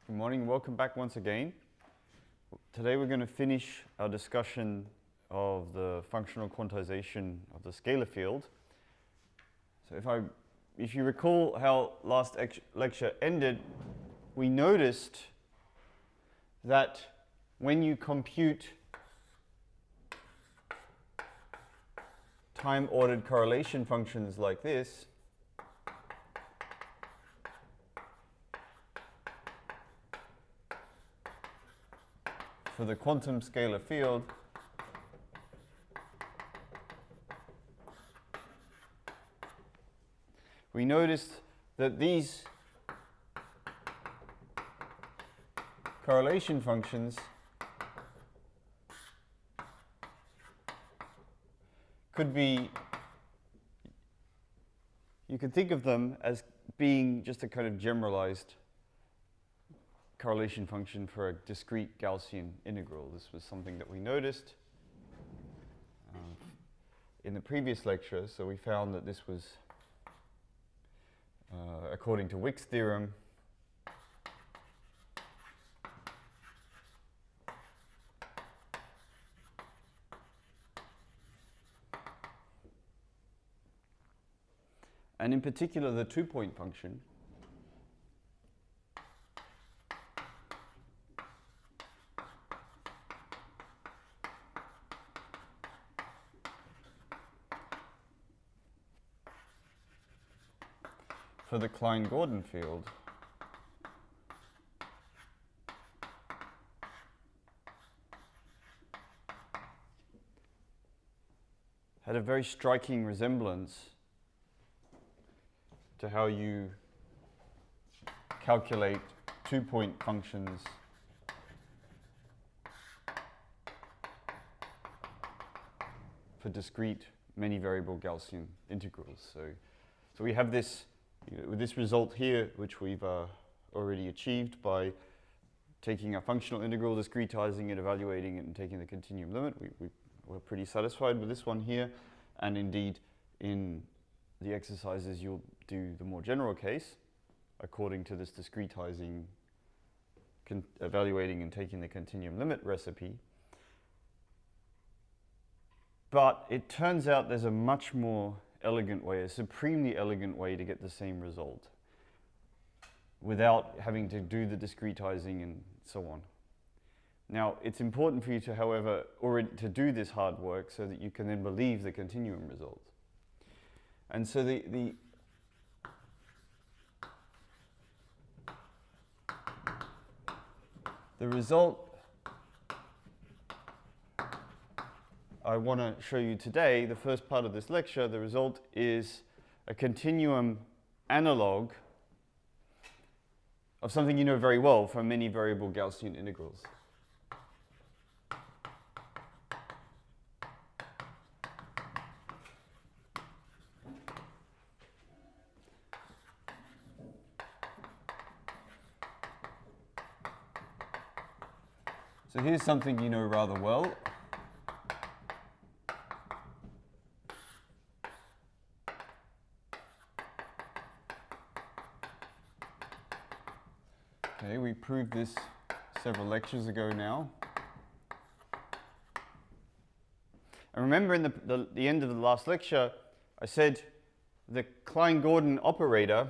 Good morning, welcome back once again. Today we're going to finish our discussion of the functional quantization of the scalar field. So if you recall how last lecture ended, we noticed that when you compute time-ordered correlation functions like this, for the quantum scalar field, we noticed that these correlation functions could be, you could think of them as being just a kind of generalized correlation function for a discrete Gaussian integral. This was something that we noticed in the previous lecture. So we found that this was, according to Wick's theorem, and in particular the two-point function for the Klein-Gordon field had a very striking resemblance to how you calculate two-point functions for discrete many-variable Gaussian integrals. So we have this, with this result here, which we've already achieved by taking a functional integral, discretizing it, evaluating it, and taking the continuum limit. We're pretty satisfied with this one here, and indeed in the exercises you'll do the more general case according to this discretizing, evaluating, and taking the continuum limit recipe. But it turns out there's a much more elegant way, a supremely elegant way to get the same result without having to do the discretizing and so on. Now, it's important for you to, however, already to do this hard work so that you can then believe the continuum result. And so the result I want to show you today, the first part of this lecture, the result is a continuum analog of something you know very well from many variable Gaussian integrals. So here's something you know rather well. Okay, we proved this several lectures ago now. And remember in the end of the last lecture, I said the Klein-Gordon operator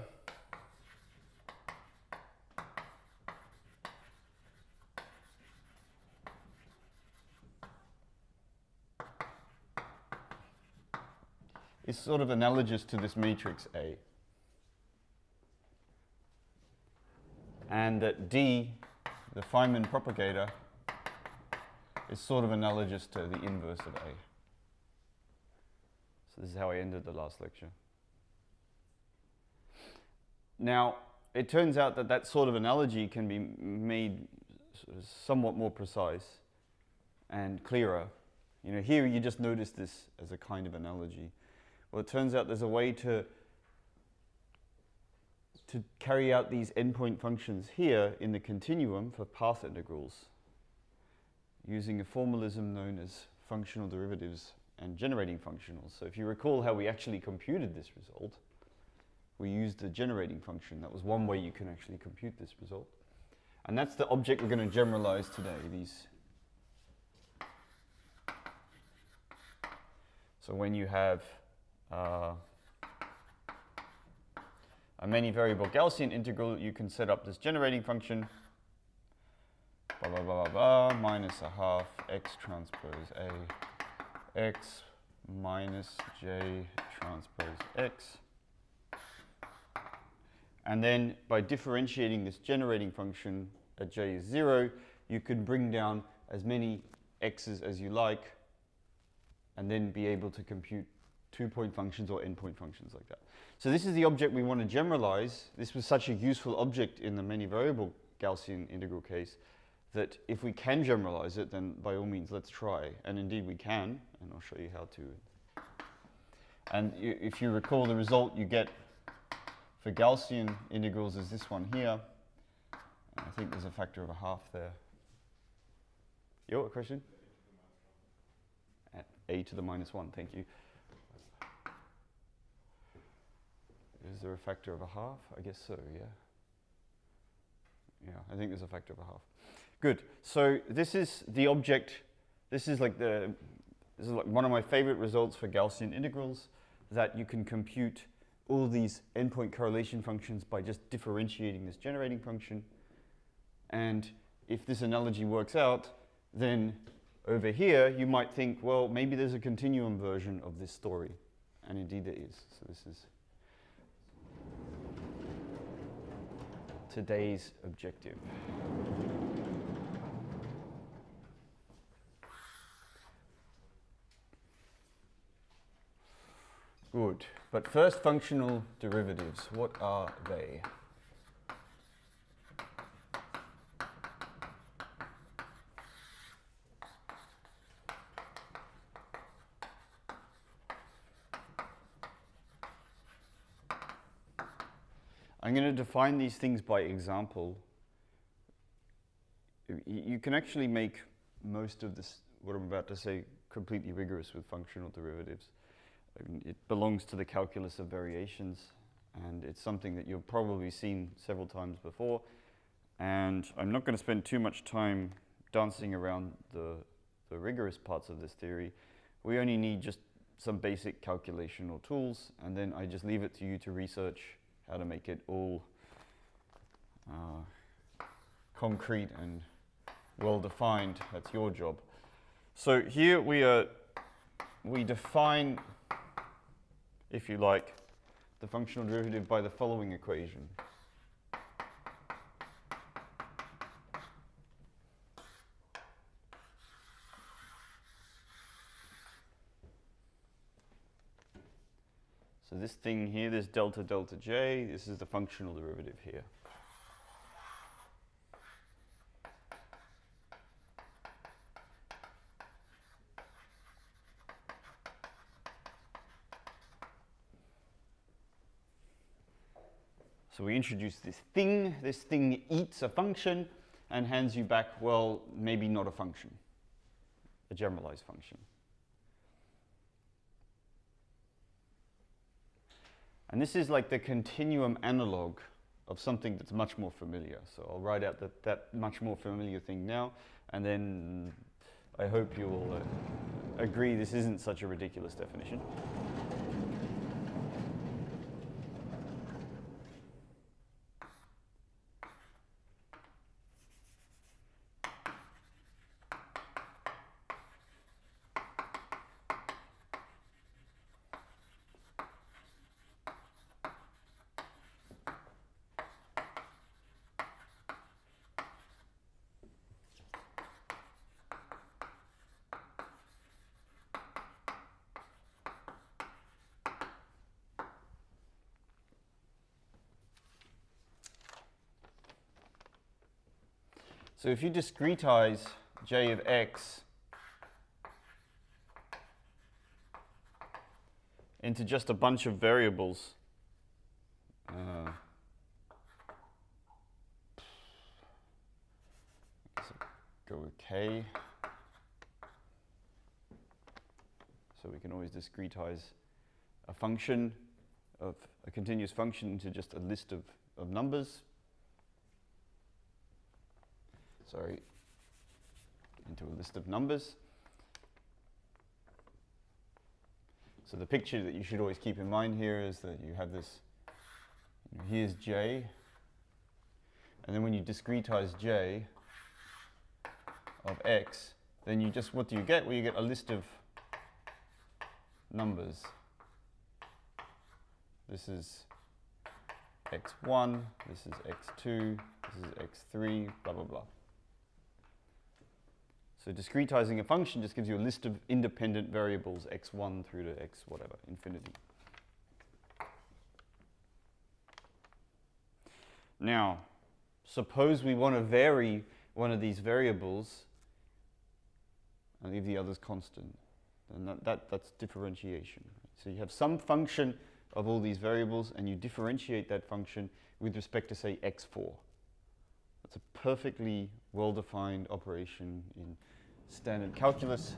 is sort of analogous to this matrix A. And that D, the Feynman propagator, is sort of analogous to the inverse of A. So this is how I ended the last lecture. Now, it turns out that that sort of analogy can be made somewhat more precise and clearer. You know, here you just notice this as a kind of analogy. Well, it turns out there's a way to carry out these endpoint functions here in the continuum for path integrals using a formalism known as functional derivatives and generating functionals. So if you recall how we actually computed this result, we used the generating function. That was one way you can actually compute this result. And that's the object we're going to generalize today, these. So when you have a many variable Gaussian integral, you can set up this generating function, blah, blah, blah, blah, blah, minus a half x transpose A, x minus j transpose x. And then by differentiating this generating function at j is 0, you can bring down as many x's as you like and then be able to compute 2-point functions or n-point functions like that. So this is the object we want to generalize. This was such a useful object in the many variable Gaussian integral case that if we can generalize it, then by all means let's try. And indeed we can, and I'll show you how to. And if you recall, the result you get for Gaussian integrals is this one here. I think there's a factor of a half there. Yo, a question? At a to the minus 1, thank you. Is there a factor of a half? I guess so, yeah. Yeah, I think there's a factor of a half. Good. So this is the object. This is like one of my favorite results for Gaussian integrals, that you can compute all these endpoint correlation functions by just differentiating this generating function. And if this analogy works out, then over here you might think, well, maybe there's a continuum version of this story. And indeed there is. So this is today's objective. Good. But first, functional derivatives. What are they? I'm going to define these things by example. You can actually make most of this, what I'm about to say, completely rigorous with functional derivatives. It belongs to the calculus of variations, and it's something that you've probably seen several times before. And I'm not going to spend too much time dancing around the rigorous parts of this theory. We only need just some basic calculational tools, and then I just leave it to you to research how to make it all concrete and well-defined. That's your job. So here we define, if you like, the functional derivative by the following equation. So this thing here, this delta delta j, this is the functional derivative here. So we introduce this thing eats a function and hands you back, well, maybe not a function, a generalized function. And this is like the continuum analog of something that's much more familiar. So I'll write out that much more familiar thing now, and then I hope you will agree this isn't such a ridiculous definition. So if you discretize j of x into just a bunch of variables, go with k. So we can always discretize a function of a continuous function into just a list of numbers. into a list of numbers. So the picture that you should always keep in mind here is that you have this, here's j, and then when you discretize j of x, then you just, what do you get? Well, you get a list of numbers. This is x1, this is x2, this is x3, blah, blah, blah. So discretizing a function just gives you a list of independent variables, x1 through to x whatever, infinity. Now, suppose we want to vary one of these variables and leave the others constant. Then that's differentiation. So you have some function of all these variables and you differentiate that function with respect to, say, x4. That's a perfectly well-defined operation in standard calculus.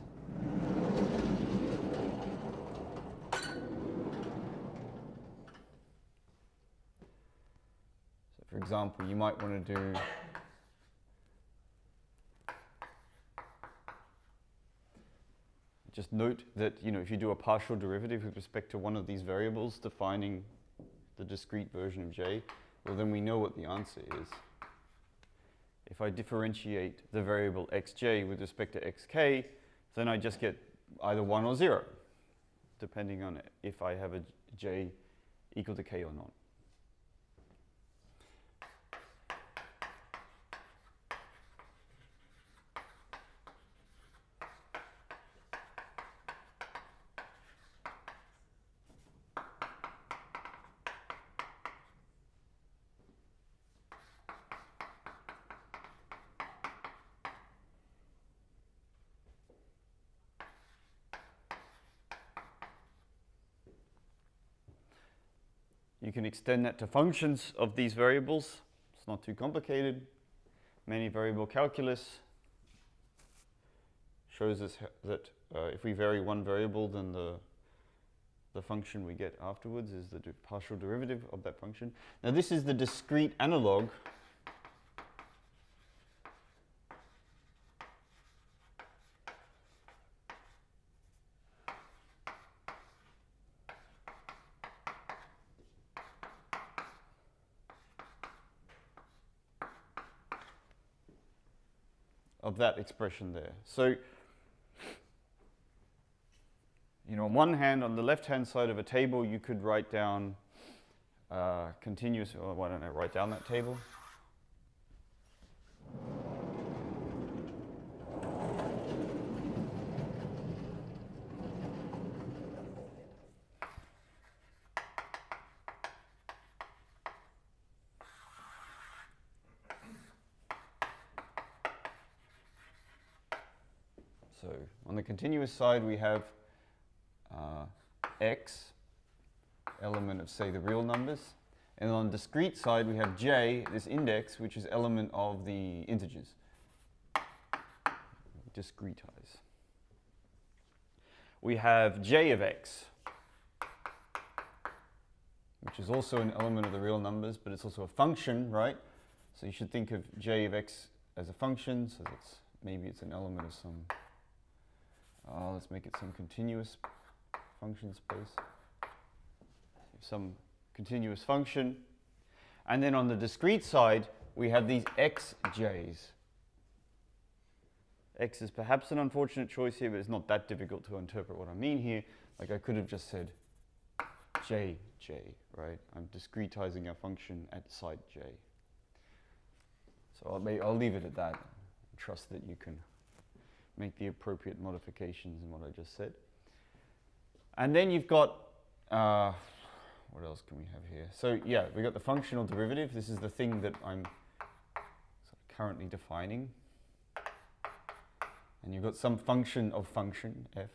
So for example, you might want to do just note that, if you do a partial derivative with respect to one of these variables defining the discrete version of j, well, then we know what the answer is. If I differentiate the variable xj with respect to xk, then I just get either 1 or 0, depending on if I have a j equal to k or not. You can extend that to functions of these variables. It's not too complicated. Many variable calculus shows us that if we vary one variable, then the function we get afterwards is the partial derivative of that function. Now this is the discrete analog of that expression there. So, on one hand, on the left-hand side of a table, you could write down continuous, or why don't I write down that table? So on the continuous side, we have x, element of, say, the real numbers. And on the discrete side, we have j, this index, which is element of the integers. Discretize. We have j of x, which is also an element of the real numbers, but it's also a function, right? So you should think of j of x as a function, so that's, maybe it's an element of some, let's make it some continuous function space. Some continuous function. And then on the discrete side, we have these xj's. X is perhaps an unfortunate choice here, but it's not that difficult to interpret what I mean here. Like I could have just said jj, right? I'm discretizing a function at site j. So I'll leave it at that. Trust that you can make the appropriate modifications in what I just said. And then you've got, what else can we have here? So yeah, we've got the functional derivative. This is the thing that I'm sort of currently defining. And you've got some function of function, f.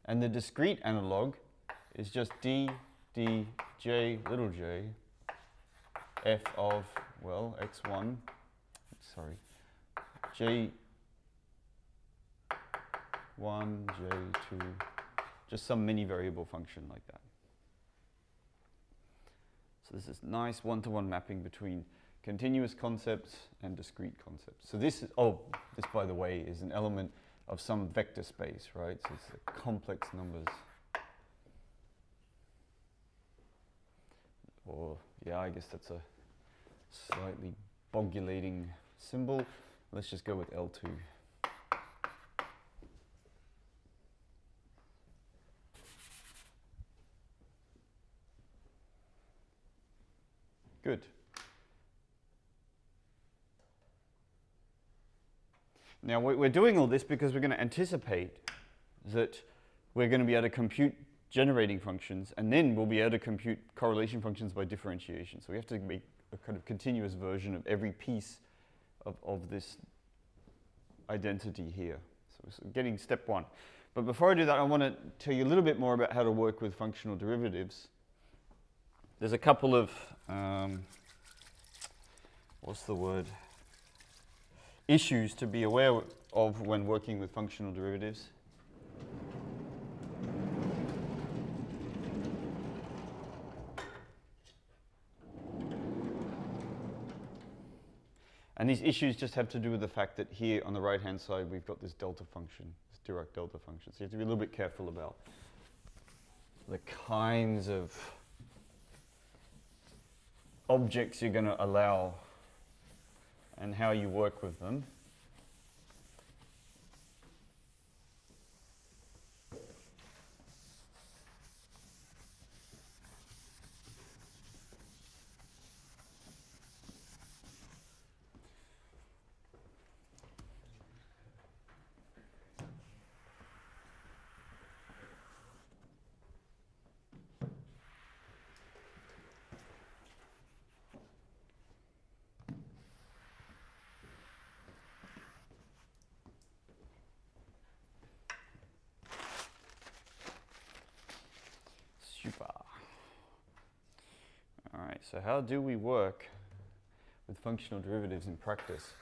And the discrete analog is just d j little j f of, well, x1, sorry, j1, j2, just some many variable function like that. So So this is nice one-to-one mapping between continuous concepts and discrete concepts. So this is, oh, this by the way is an element of some vector space, right? So it's the complex numbers. Or, yeah, I guess that's a slightly bogulating symbol. Let's just go with L2. Good. Now we're doing all this because we're going to anticipate that we're going to be able to compute generating functions, and then we'll be able to compute correlation functions by differentiation. So we have to make a kind of continuous version of every piece of this identity here. So getting step one. But before I do that, I want to tell you a little bit more about how to work with functional derivatives. There's a couple of, what's the word? Issues to be aware of when working with functional derivatives. And these issues just have to do with the fact that here on the right-hand side we've got this delta function, this Dirac delta function. So you have to be a little bit careful about the kinds of objects you're going to allow and how you work with them. Super. All right, so how do we work with functional derivatives in practice?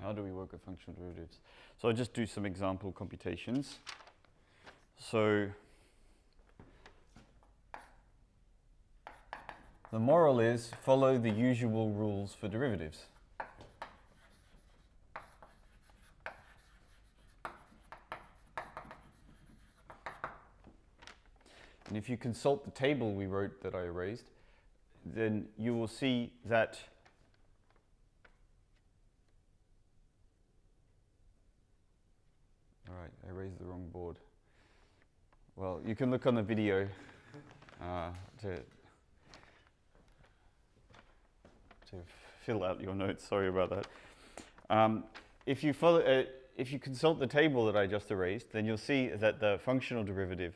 How do we work with functional derivatives? So I'll just do some example computations. So the moral is follow the usual rules for derivatives. And if you consult the table we wrote that I erased, then you will see that all right, I erased the wrong board. Well, you can look on the video to fill out your notes. Sorry about that. If you consult the table that I just erased, then you'll see that the functional derivative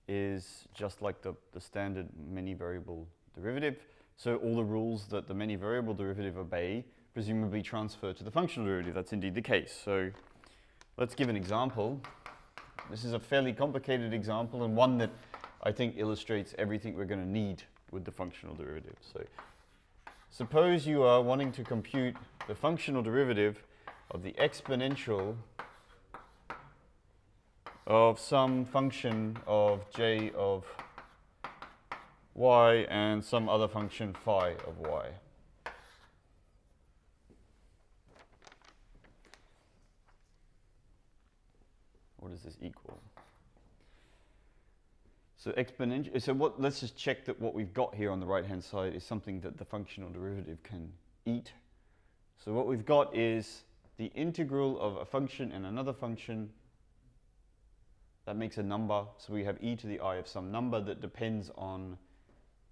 is just like the standard many variable derivative. So all the rules that the many variable derivative obey presumably transfer to the functional derivative. That's indeed the case. So let's give an example. This is a fairly complicated example and one that I think illustrates everything we're going to need with the functional derivative. So suppose you are wanting to compute the functional derivative of the exponential of some function of j of y and some other function phi of y. What does this equal? So exponential. So let's just check that what we've got here on the right-hand side is something that the functional derivative can eat. So what we've got is the integral of a function and another function. That makes a number. So we have e to the I of some number that depends on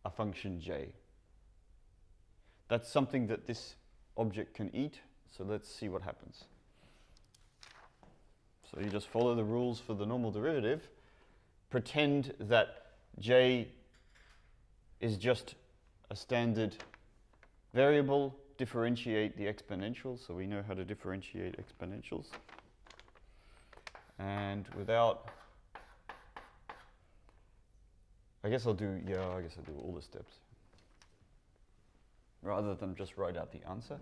a function j. That's something that this object can eat. So let's see what happens. So you just follow the rules for the normal derivative. Pretend that j is just a standard variable. Differentiate the exponential. So we know how to differentiate exponentials. And without I guess I'll do all the steps rather than just write out the answer.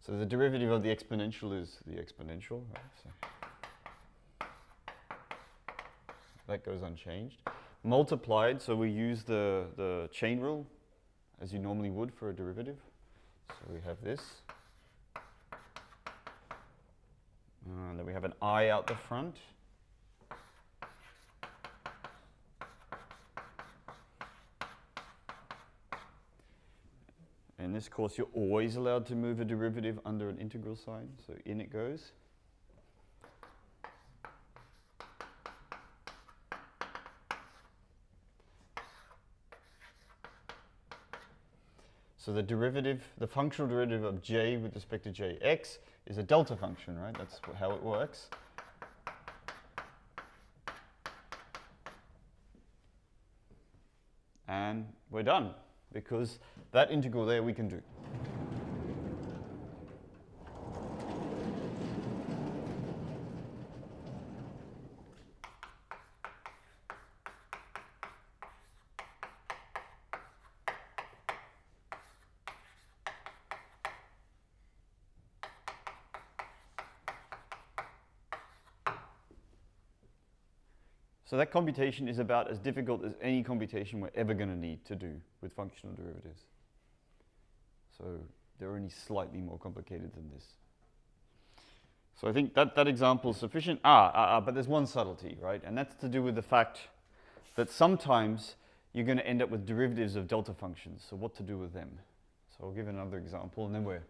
So the derivative of the exponential is the exponential, right? So that goes unchanged. Multiplied, so we use the chain rule as you normally would for a derivative. So we have this. And then we have an I out the front. In this course, you're always allowed to move a derivative under an integral sign, so in it goes. So the derivative, the functional derivative of j with respect to jx is a delta function, right? That's how it works. And we're done, because that integral there we can do. So that computation is about as difficult as any computation we're ever going to need to do with functional derivatives. So they're only slightly more complicated than this. So I think that example is sufficient. But there's one subtlety, right? And that's to do with the fact that sometimes you're going to end up with derivatives of delta functions. So what to do with them? So I'll give another example, and then we're...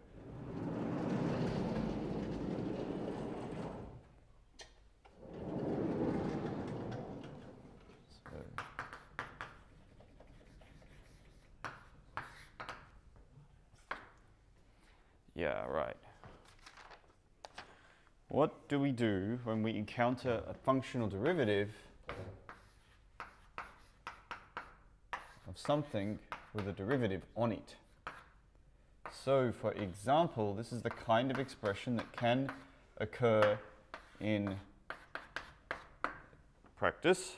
Yeah, right. What do we do when we encounter a functional derivative of something with a derivative on it? So, for example, this is the kind of expression that can occur in practice.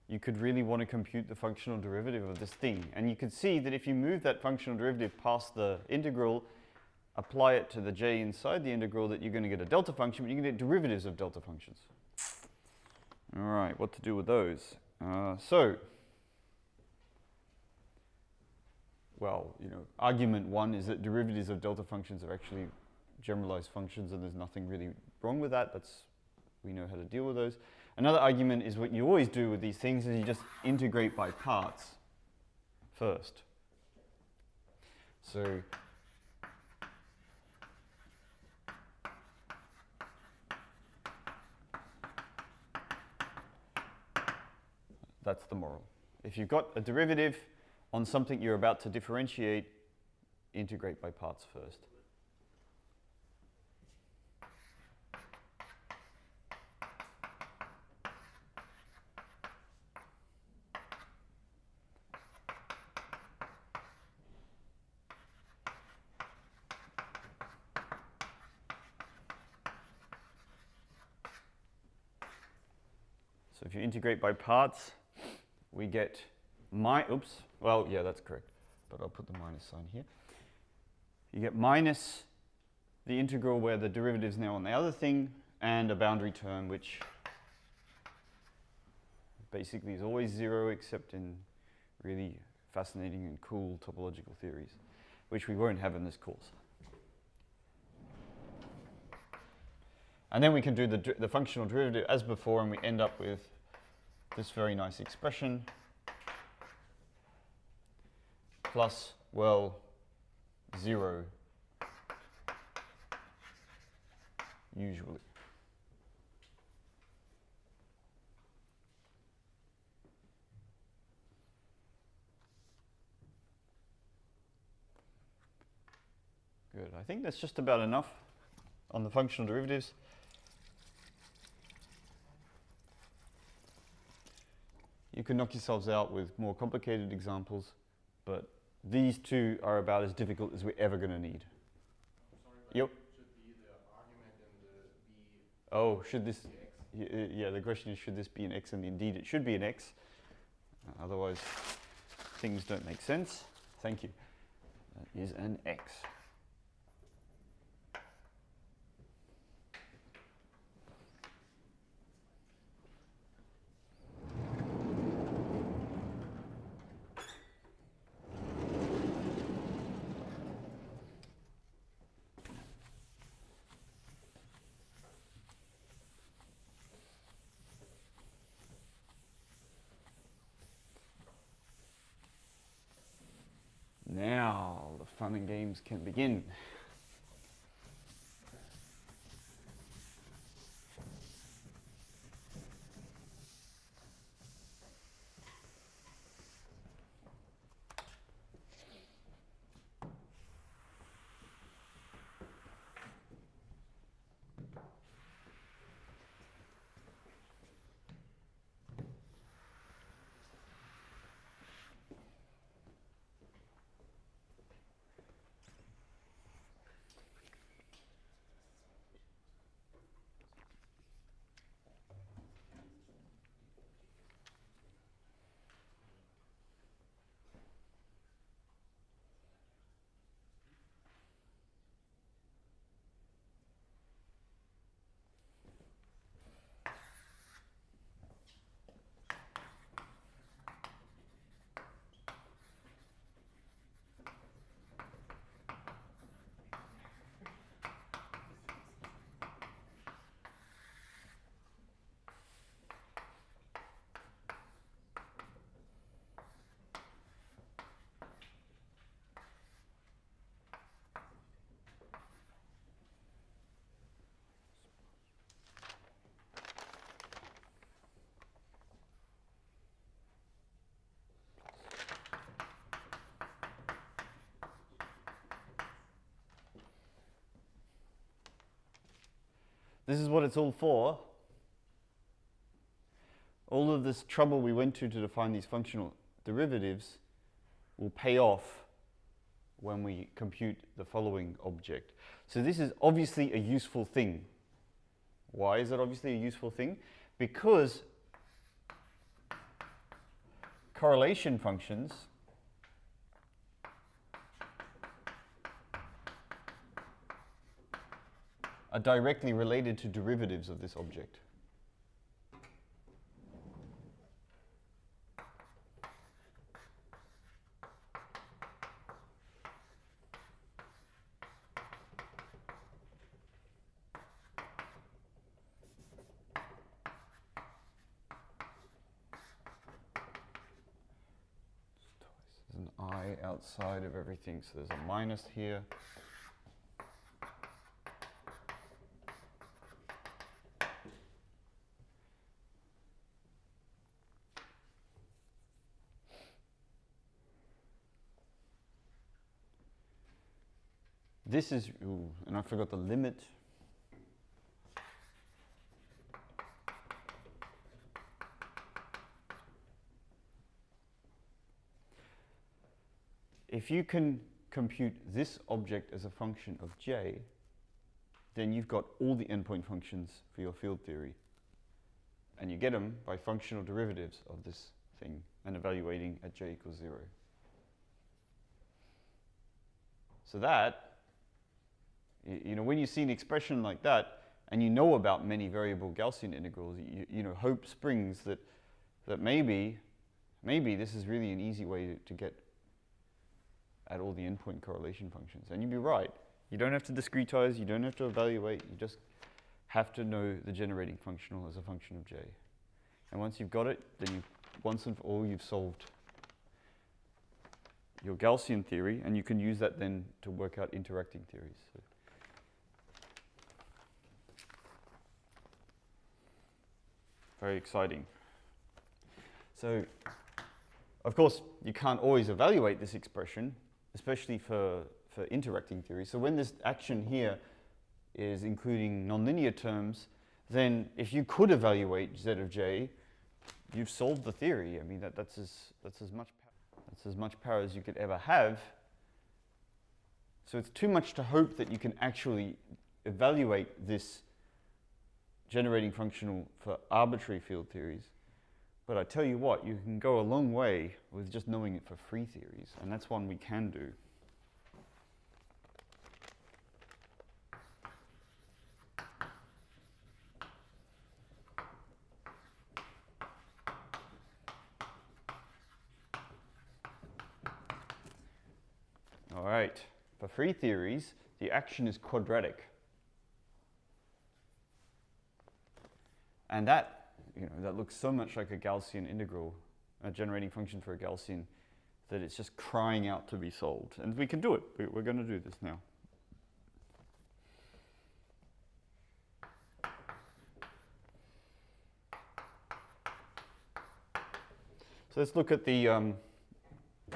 You could really want to compute the functional derivative of this thing. And you can see that if you move that functional derivative past the integral, apply it to the j inside the integral, that you're going to get a delta function, but you can get derivatives of delta functions. All right, what to do with those? Argument one is that derivatives of delta functions are actually generalized functions, and there's nothing really wrong with that. We know how to deal with those. Another argument is what you always do with these things is you just integrate by parts first. So that's the moral. If you've got a derivative on something you're about to differentiate, integrate by parts first. So if you integrate by parts, we get that's correct, but I'll put the minus sign here. You get minus the integral where the derivative is now on the other thing, and a boundary term which basically is always zero except in really fascinating and cool topological theories, which we won't have in this course. And then we can do the functional derivative as before, and we end up with this very nice expression plus, 0 usually. Good. I think that's just about enough on the functional derivatives. You can knock yourselves out with more complicated examples, but these two are about as difficult as we're ever going to need. Yep. Should be the argument and the b. Oh, should this? X. Yeah, the question is, should this be an x? And indeed, it should be an x. Otherwise, things don't make sense. Thank you. That is an x. Now the fun and games can begin. This is what it's all for. All of this trouble we went to define these functional derivatives will pay off when we compute the following object. So this is obviously a useful thing. Why is it obviously a useful thing? Because correlation functions are directly related to derivatives of this object. There's an I outside of everything, so there's a minus here. This is, ooh, and I forgot the limit. If you can compute this object as a function of j, then you've got all the endpoint functions for your field theory. And you get them by functional derivatives of this thing and evaluating at j equals 0. So that, you know, when you see an expression like that, and you know about many variable Gaussian integrals, you know, hope springs that maybe this is really an easy way to get at all the endpoint correlation functions. And you'd be right. You don't have to discretize, you don't have to evaluate, you just have to know the generating functional as a function of j. And once you've got it, then once and for all, you've solved your Gaussian theory, and you can use that then to work out interacting theories. So very exciting. So, of course, you can't always evaluate this expression, especially for interacting theory. So when this action here is including nonlinear terms, then if you could evaluate z of j, you've solved the theory. I mean, that's as It's as much power as you could ever have. So it's too much to hope that you can actually evaluate this generating functional for arbitrary field theories. But I tell you what, you can go a long way with just knowing it for free theories, and that's one we can do. All right, for free theories, the action is quadratic. And that looks so much like a Gaussian integral, a generating function for a Gaussian, that it's just crying out to be solved. And we can do it. We're going to do this now. So let's look at the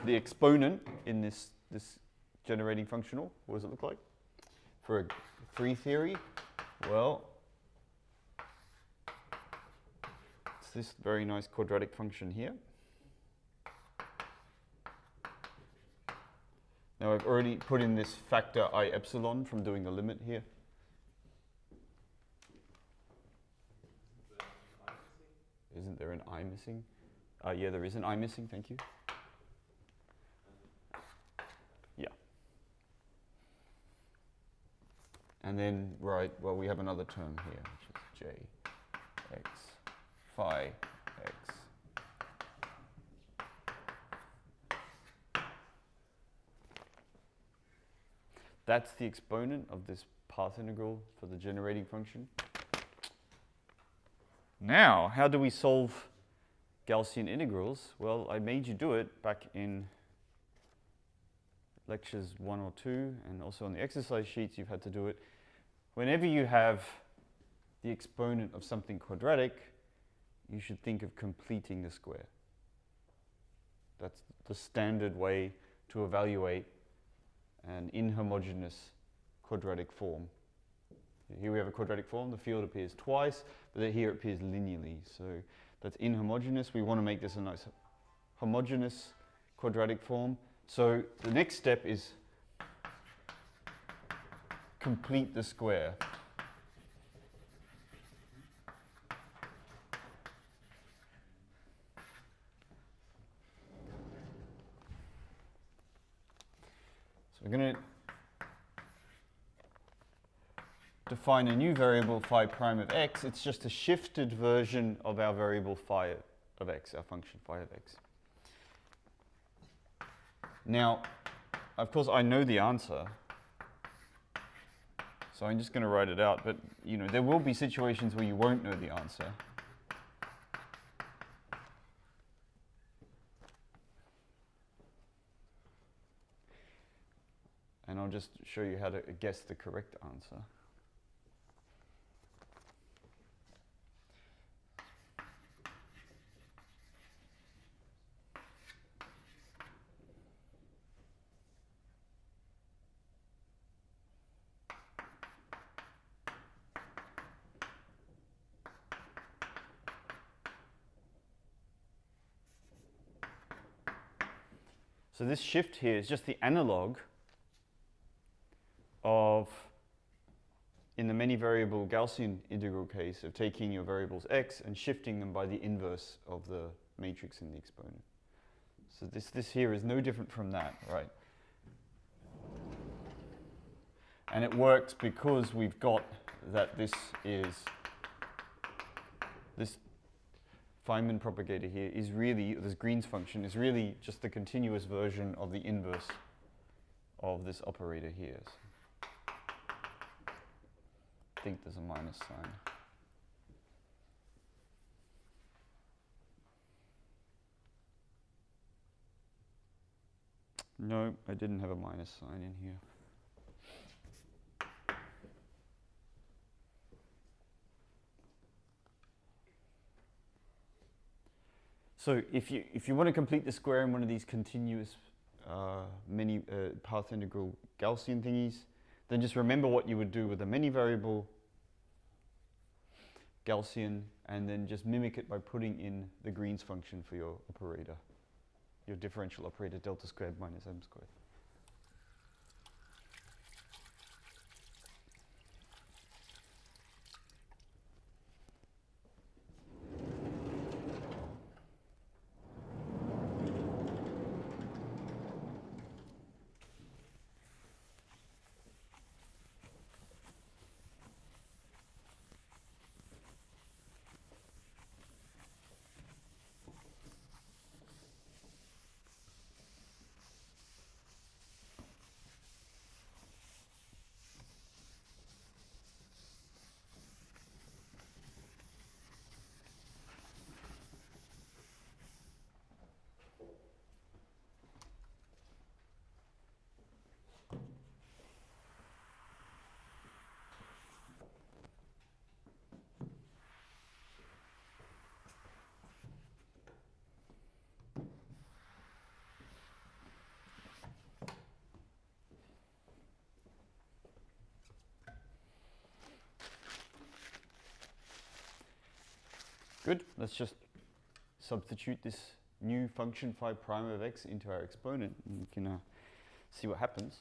exponent in this generating functional. What does it look like? For a free theory, well, it's this very nice quadratic function here. Now I've already put in this factor I epsilon from doing the limit here. Isn't there an I missing? Yeah, there is an I missing, thank you. Yeah. And then, right, well, we have another term here, which is j x phi x. That's the exponent of this path integral for the generating function. Now, how do we solve Gaussian integrals? Well, I made you do it back in lectures 1 or 2, and also on the exercise sheets you've had to do it. Whenever you have the exponent of something quadratic, you should think of completing the square. That's the standard way to evaluate an inhomogeneous quadratic form. Here we have a quadratic form, the field appears twice, but here it appears linearly. So that's inhomogeneous. We want to make this a nice homogeneous quadratic form. So the next step is complete the square. So we're going to define a new variable phi prime of x. It's just a shifted version of our variable phi of x, our function phi of x. Now, of course, I know the answer, so I'm just going to write it out. But there will be situations where you won't know the answer. And I'll just show you how to guess the correct answer. So this shift here is just the analog of, in the many variable Gaussian integral case, of taking your variables x and shifting them by the inverse of the matrix in the exponent. So this here is no different from that, right? And it works because we've got that this Feynman propagator here is really, this Green's function is really just the continuous version of the inverse of this operator here. I think there's a minus sign. No, I didn't have a minus sign in here. So if you want to complete the square in one of these continuous many path integral Gaussian thingies, then just remember what you would do with a many variable Gaussian, and then just mimic it by putting in the Green's function for your operator your differential operator delta squared minus m squared. Good. Let's just substitute this new function phi prime of x into our exponent, and we can see what happens.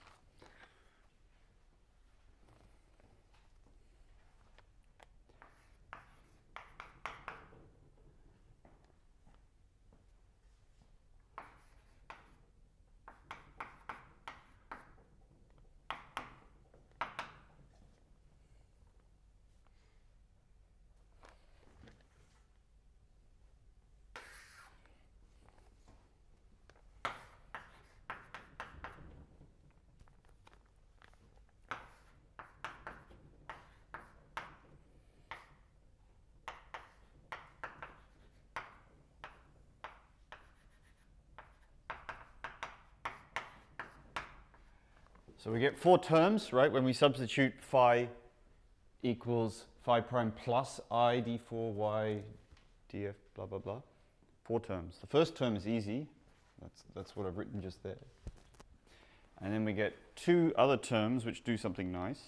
So we get 4 terms, right, when we substitute phi equals phi prime plus I d4y df blah, blah, blah. 4 terms. The first term is easy. That's what I've written just there. And then we get 2 other terms which do something nice.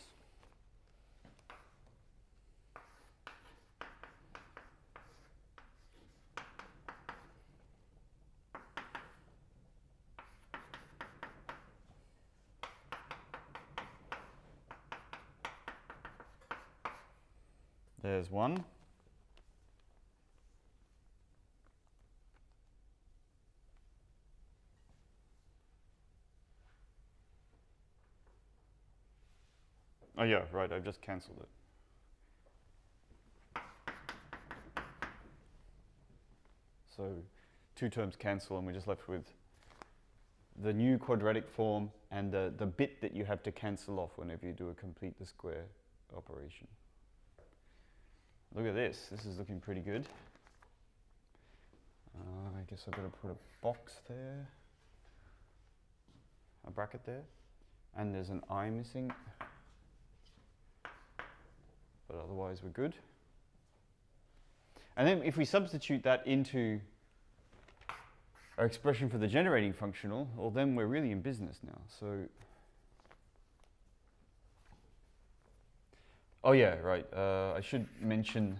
There's one. Oh yeah, right, I've just cancelled it. So 2 terms cancel and we're just left with the new quadratic form and the bit that you have to cancel off whenever you do a complete the square operation. Look at this. This is looking pretty good. I guess I've got to put a box there, a bracket there, and there's an I missing. But otherwise we're good. And then if we substitute that into our expression for the generating functional, well then we're really in business now. So, oh yeah, right. I should mention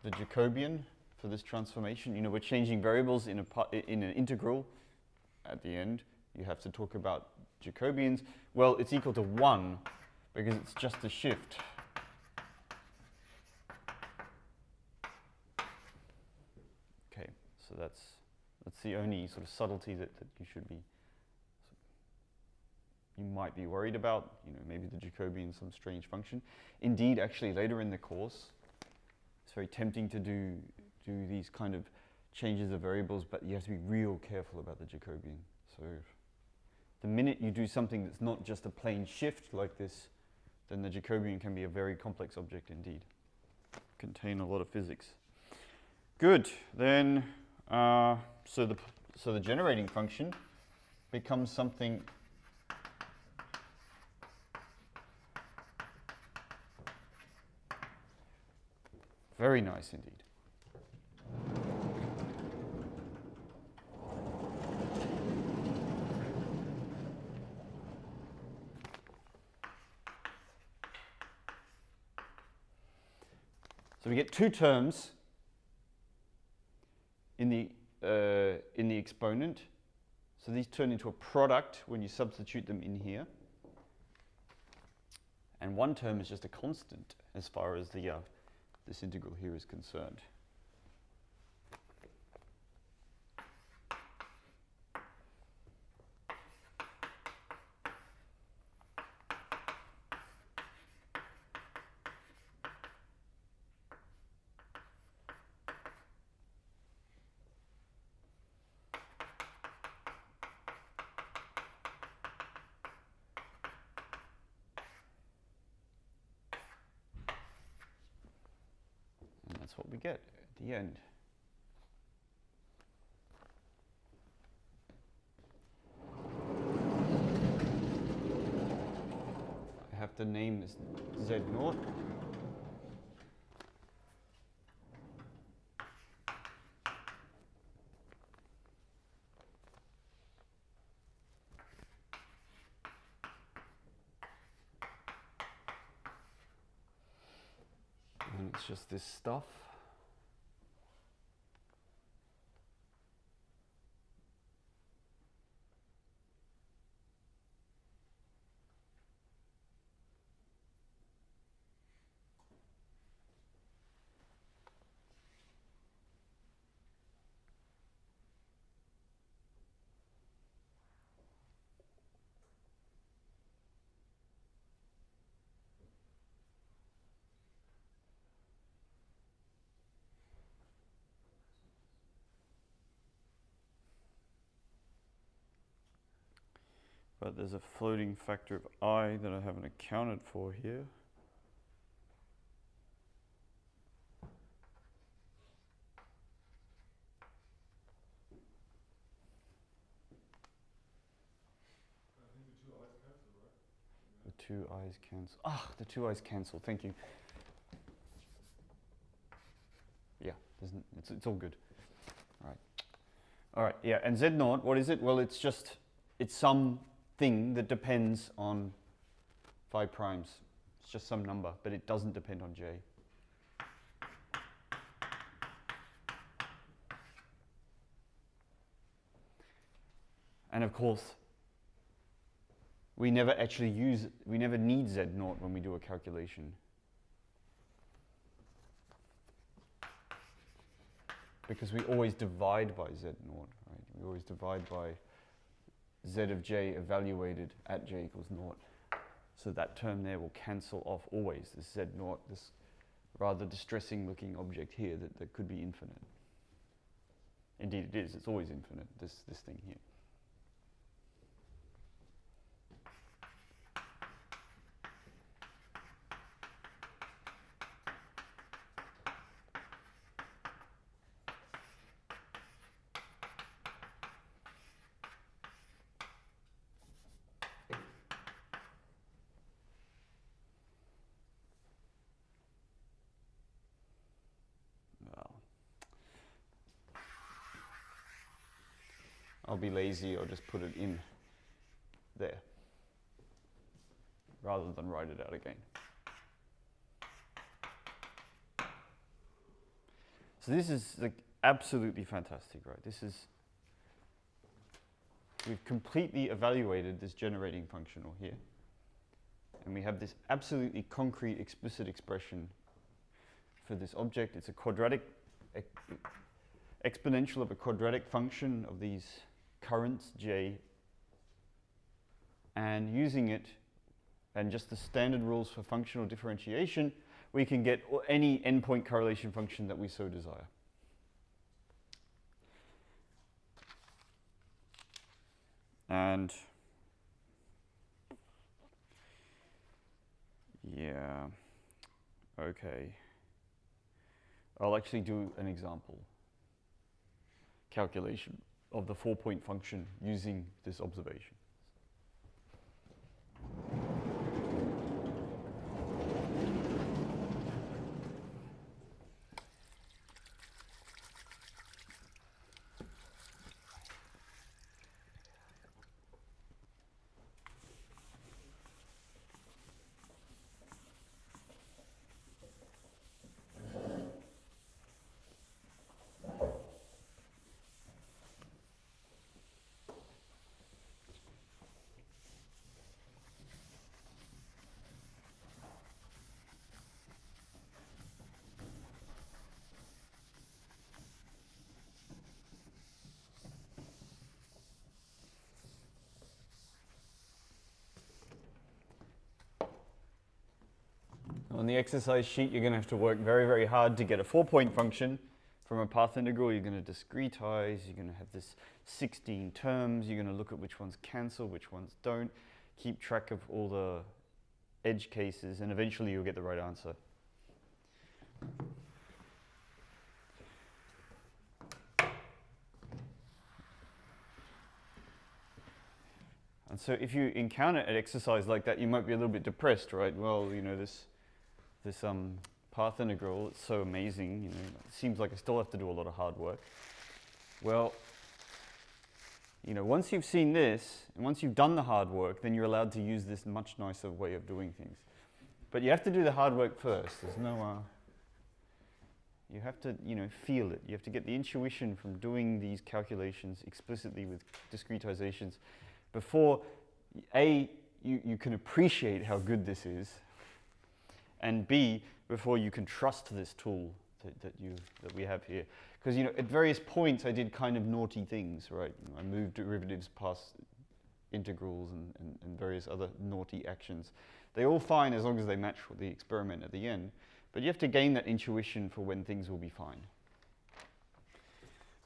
the Jacobian for this transformation. You know, we're changing variables in an integral at the end. You have to talk about Jacobians. Well, it's equal to 1 because it's just a shift. Okay, so that's the only sort of subtlety that you might be worried about. You know, maybe the Jacobian is some strange function. Indeed, actually, later in the course, it's very tempting to do these kind of changes of variables, but you have to be real careful about the Jacobian. So the minute you do something that's not just a plain shift like this, then the Jacobian can be a very complex object indeed. Contain a lot of physics. Good. Then, so the generating function becomes something very nice indeed. So we get 2 terms in the exponent. So these turn into a product when you substitute them in here. And one term is just a constant as far as the this integral here is concerned. That's what we get at the end. I have to name this Z0. And it's just this stuff. But there's a floating factor of I that I haven't accounted for here. I think the two i's cancel, right? The two i's cancel. Ah, the two i's cancel. Thank you. Yeah, it's all good. All right. All right. Yeah, and Z0. What is it? Well, it's some thing that depends on phi primes. It's just some number, but it doesn't depend on J. And of course, we never need Z0 when we do a calculation. Because we always divide by Z0, right? We always divide by Z of J evaluated at J equals 0. So that term there will cancel off always, this Z0, this rather distressing looking object here that could be infinite. Indeed it is, it's always infinite, this thing here. I'll be lazy, I'll just put it in there rather than write it out again. So this is like absolutely fantastic, right? We've completely evaluated this generating functional here. And we have this absolutely concrete, explicit expression for this object. It's a quadratic, exponential of a quadratic function of these currents, J, and using it, and just the standard rules for functional differentiation, we can get any endpoint correlation function that we so desire. And yeah, okay. I'll actually do an example calculation of the 4-point function using this observation. the exercise sheet, you're going to have to work very, very hard to get a 4-point function from a path integral. You're going to discretize. You're going to have this 16 terms. You're going to look at which ones cancel, which ones don't. Keep track of all the edge cases, and eventually you'll get the right answer. And so if you encounter an exercise like that, you might be a little bit depressed, right? Well, you know, this path integral, it's so amazing, you know, it seems like I still have to do a lot of hard work. Well, you know, once you've seen this, and once you've done the hard work, then you're allowed to use this much nicer way of doing things. But you have to do the hard work first. There's no, you have to, you know, feel it. You have to get the intuition from doing these calculations explicitly with discretizations before, A, you can appreciate how good this is, and B, before you can trust this tool that we have here. Because, you know, at various points I did kind of naughty things, right? I moved derivatives past integrals and various other naughty actions. They're all fine as long as they match the experiment at the end. But you have to gain that intuition for when things will be fine.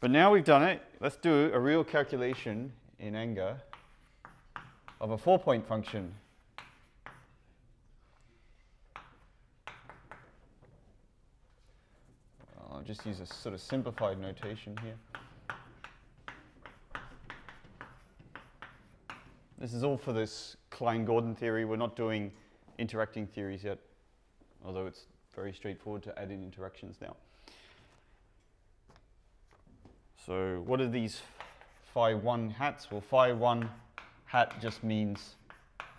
But now we've done it, let's do a real calculation in anger of a 4-point function. I'll just use a sort of simplified notation here. This is all for this Klein-Gordon theory. We're not doing interacting theories yet, although it's very straightforward to add in interactions now. So what are these phi 1 hats? Well, phi 1 hat just means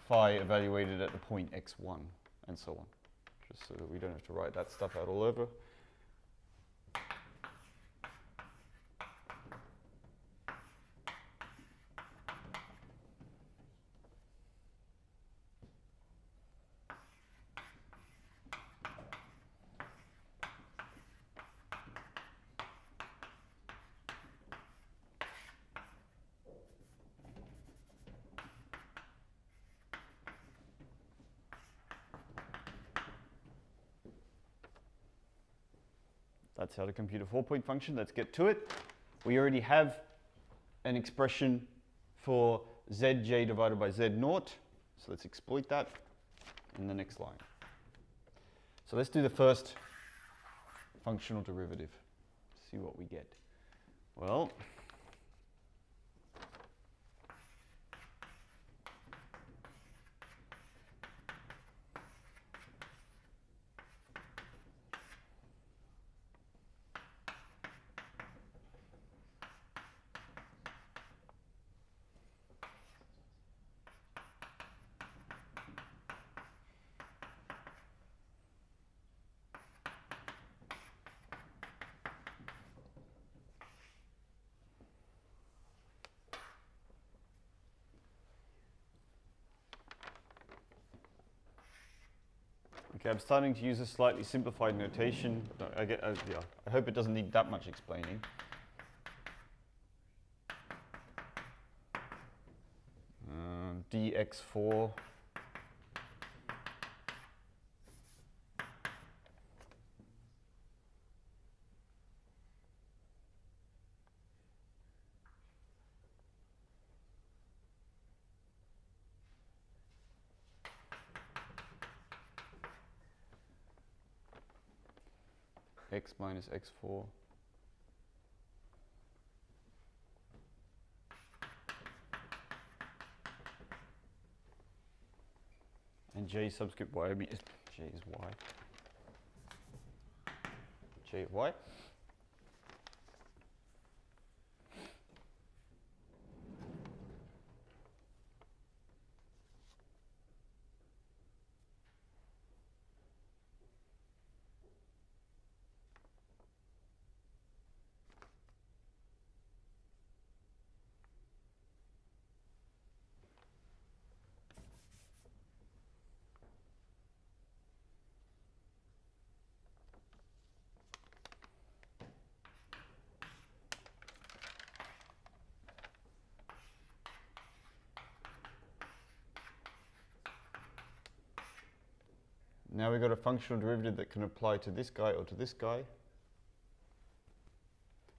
phi evaluated at the point x1, and so on, just so that we don't have to write that stuff out all over. That's how to compute a 4-point function. Let's get to it. We already have an expression for zj divided by z naught. So let's exploit that in the next line. So let's do the first functional derivative. See what we get. Well, okay, I'm starting to use a slightly simplified notation. I hope it doesn't need that much explaining. dx4 x minus x4 and j subscript y, I mean, j is y. J of y. Now we've got a functional derivative that can apply to this guy or to this guy.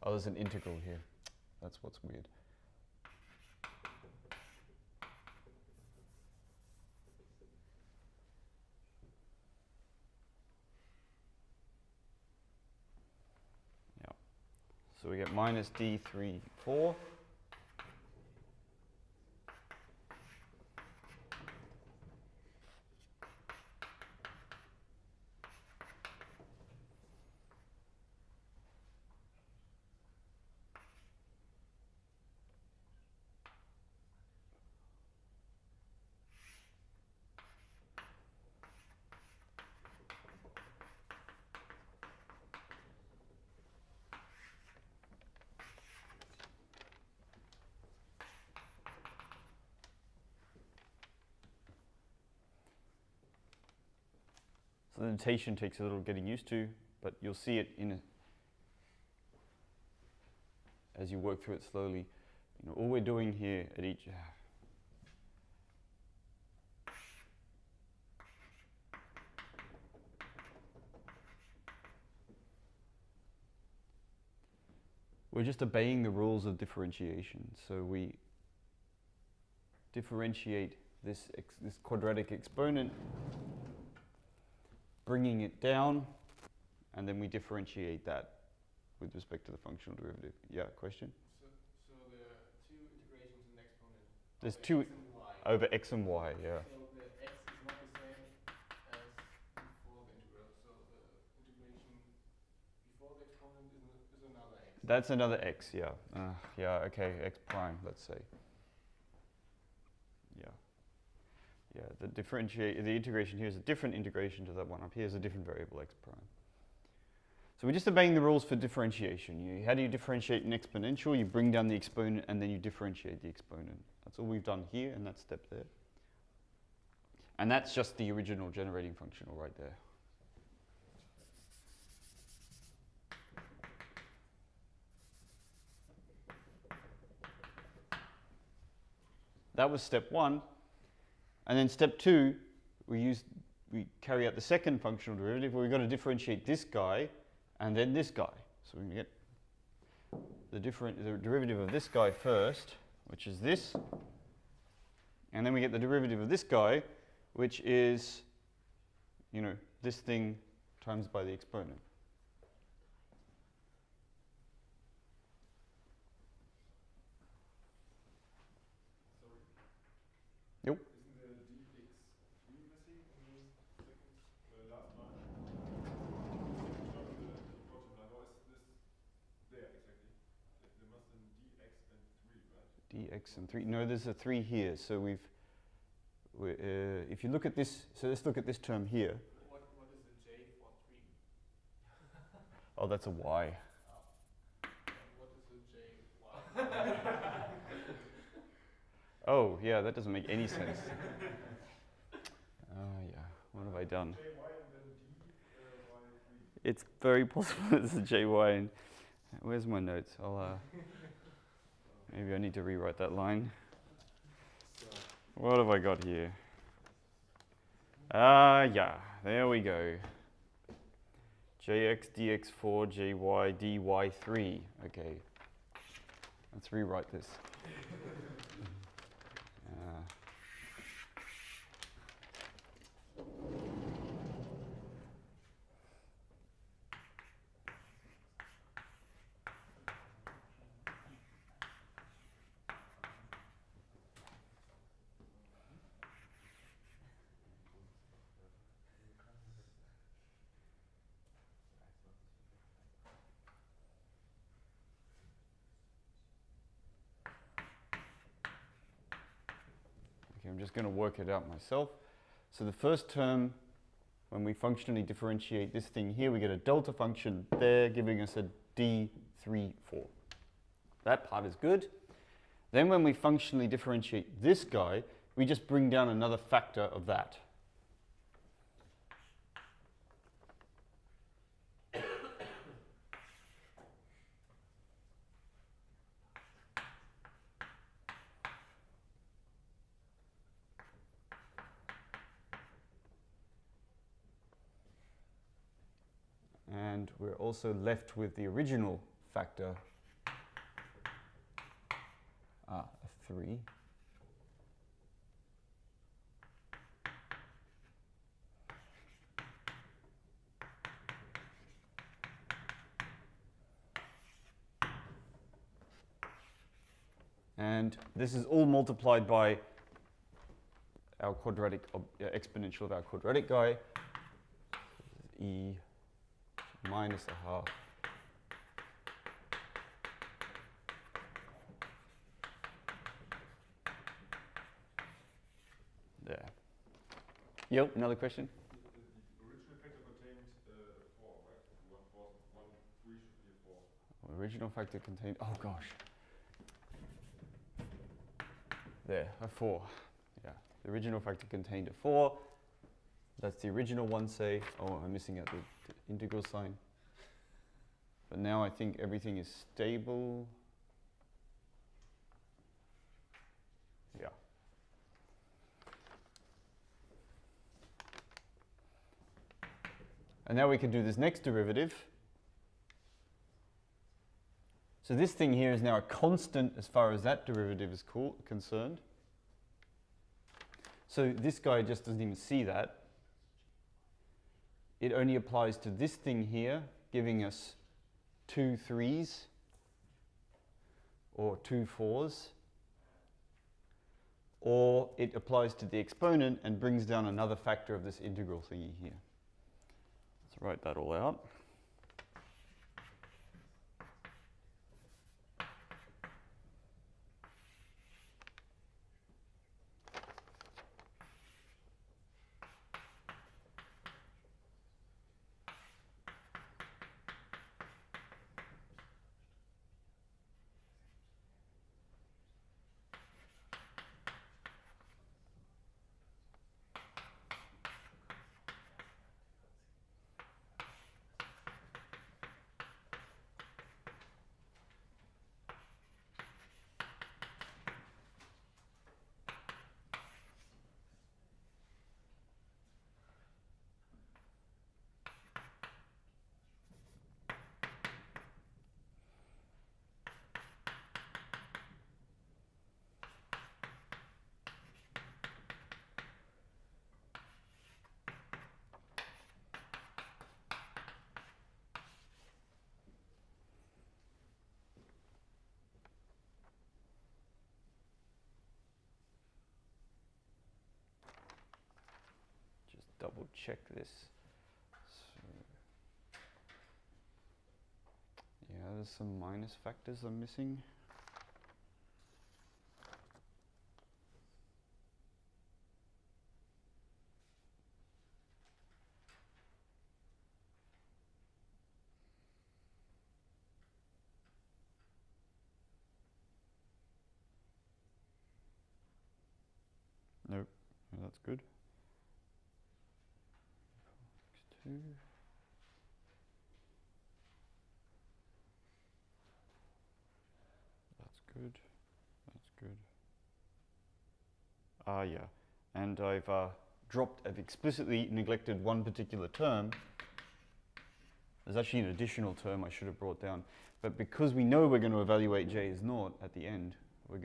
Oh, there's an integral here. That's what's weird. Yeah. So we get minus d3, 4. So the notation takes a little getting used to, but you'll see it as you work through it slowly. You know, all we're doing here at each we're just obeying the rules of differentiation. So we differentiate this quadratic exponent, bringing it down, and then we differentiate that with respect to the functional derivative. Yeah, question? So there are two integrations in exponent. There's two X and y. over x and y, yeah. So the x is not the same as before the integral. So the integration before the exponent is another x. That's another x, yeah. Yeah, okay, x prime, let's say. Yeah. Yeah, the integration here is a different integration to that one up here is a different variable x prime. So we're just obeying the rules for differentiation. How do you differentiate an exponential? You bring down the exponent and then you differentiate the exponent. That's all we've done here in that step there. And that's just the original generating functional right there. That was step 1. And then step 2, we carry out the second functional derivative where we've got to differentiate this guy and then this guy. So we get the derivative of this guy first, which is this. And then we get the derivative of this guy, which is, you know, this thing times by the exponent. Yep. Dx and 3. No, there's a 3 here. So if you look at this, so let's look at this term here. What is the j for 3? Oh, that's a y. And what is the j y? Oh, yeah, that doesn't make any sense. Oh, yeah. What have I done? Jy and then dy3. It's very possible it's a jy. And where's my notes? Maybe I need to rewrite that line. What have I got here? Yeah, there we go. Jx dx4 jy dy3. Okay, let's rewrite this. I'm just going to work it out myself. So the first term, when we functionally differentiate this thing here, we get a delta function there giving us a d3, 4. That part is good. Then when we functionally differentiate this guy, we just bring down another factor of that. we're also left with the original factor, a 3. And this is all multiplied by our quadratic exponential of our quadratic guy, e minus a half there. Yep, another question? The original factor contained 4, right? 1, 4, 1, 3 should be a 4. Original factor contained, oh gosh. There, a 4. Yeah, the original factor contained a 4. That's the original one, say. Oh, I'm missing out the integral sign. But now I think everything is stable. Yeah. And now we can do this next derivative. So this thing here is now a constant as far as that derivative is concerned. So this guy just doesn't even see that. It only applies to this thing here, giving us 2 3s or 2 4s. Or it applies to the exponent and brings down another factor of this integral thingy here. Let's write that all out. Double check this. So, yeah, there's some minus factors I'm missing. Nope, that's good. 2. That's good. That's good. Yeah. And I've explicitly neglected one particular term. There's actually an additional term I should have brought down. But because we know we're going to evaluate j as naught at the end, we're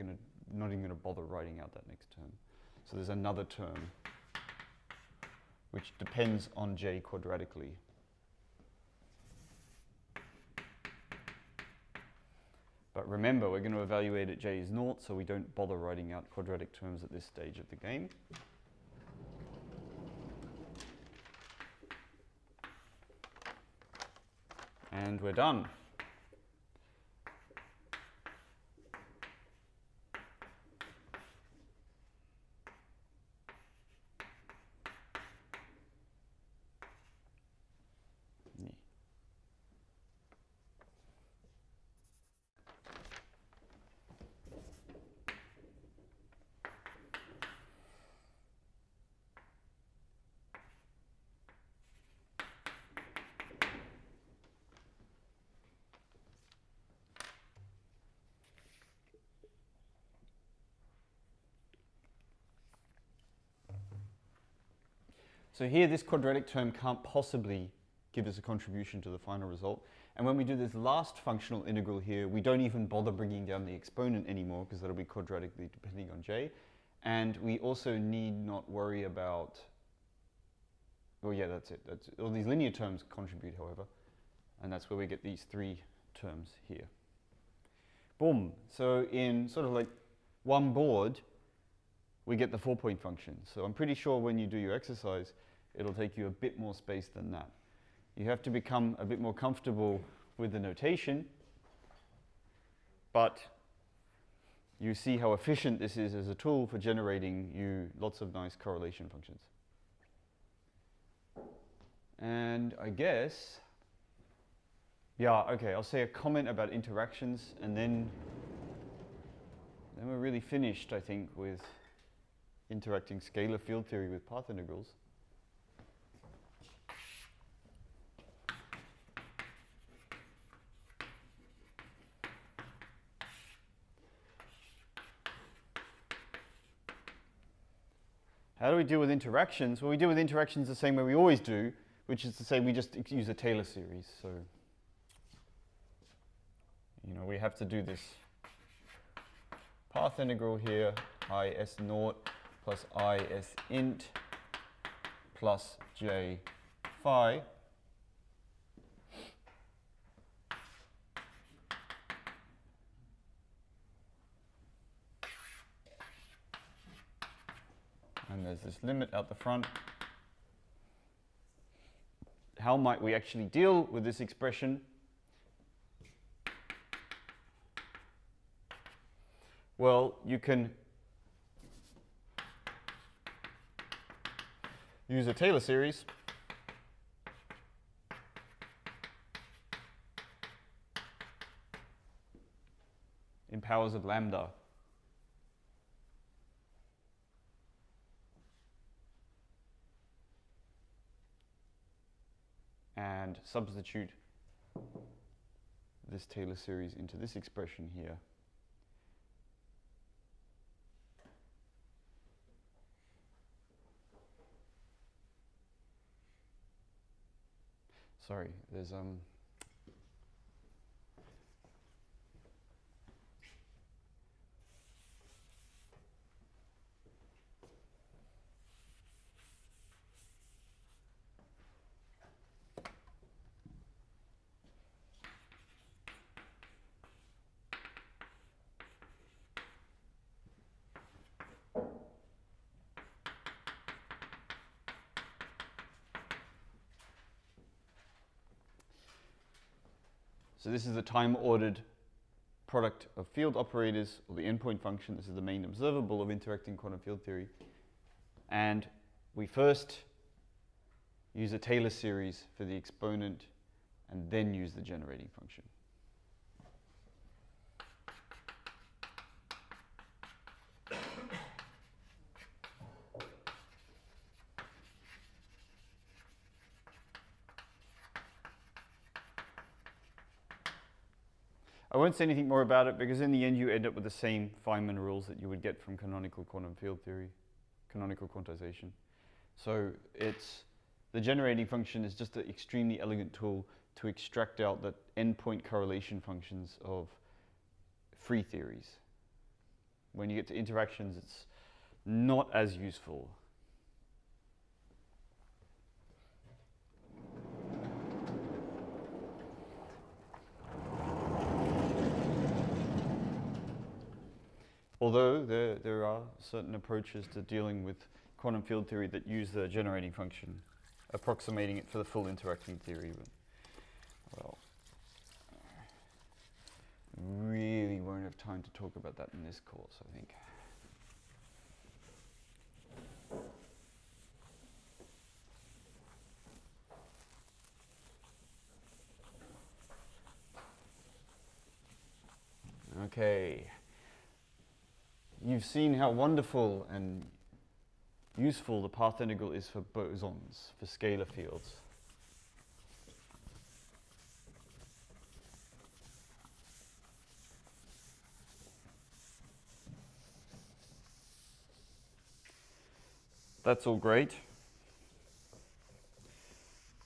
not even going to bother writing out that next term. So there's another term which depends on j quadratically. But remember, we're going to evaluate at j is naught, so we don't bother writing out quadratic terms at this stage of the game. And we're done. So here, this quadratic term can't possibly give us a contribution to the final result. And when we do this last functional integral here, we don't even bother bringing down the exponent anymore because that'll be quadratically depending on j. And we also need not worry about, oh yeah, that's it. All these linear terms contribute, however, and that's where we get these three terms here. Boom. So in sort of like one board, we get the 4-point function. So I'm pretty sure when you do your exercise, it'll take you a bit more space than that. You have to become a bit more comfortable with the notation, but you see how efficient this is as a tool for generating you lots of nice correlation functions. And I guess, yeah, okay, I'll say a comment about interactions, and then we're really finished, I think, with interacting scalar field theory with path integrals. How do we deal with interactions? Well, we deal with interactions the same way we always do, which is to say we just use a Taylor series. So, you know, we have to do this path integral here, I s naught plus I s int plus j phi. And there's this limit out the front. How might we actually deal with this expression? Well, you can use a Taylor series. In powers of lambda. And substitute this Taylor series into this expression here. Sorry, there's so this is the time-ordered product of field operators, or the endpoint function. This is the main observable of interacting quantum field theory. And we first use a Taylor series for the exponent, and then use the generating function. I won't say anything more about it because in the end you end up with the same Feynman rules that you would get from canonical quantum field theory, canonical quantization. So the generating function is just an extremely elegant tool to extract out the endpoint correlation functions of free theories. When you get to interactions, it's not as useful. Although there are certain approaches to dealing with quantum field theory that use the generating function, approximating it for the full interacting theory. But, well, really won't have time to talk about that in this course, I think. Okay. You've seen how wonderful and useful the path integral is for bosons, for scalar fields. That's all great.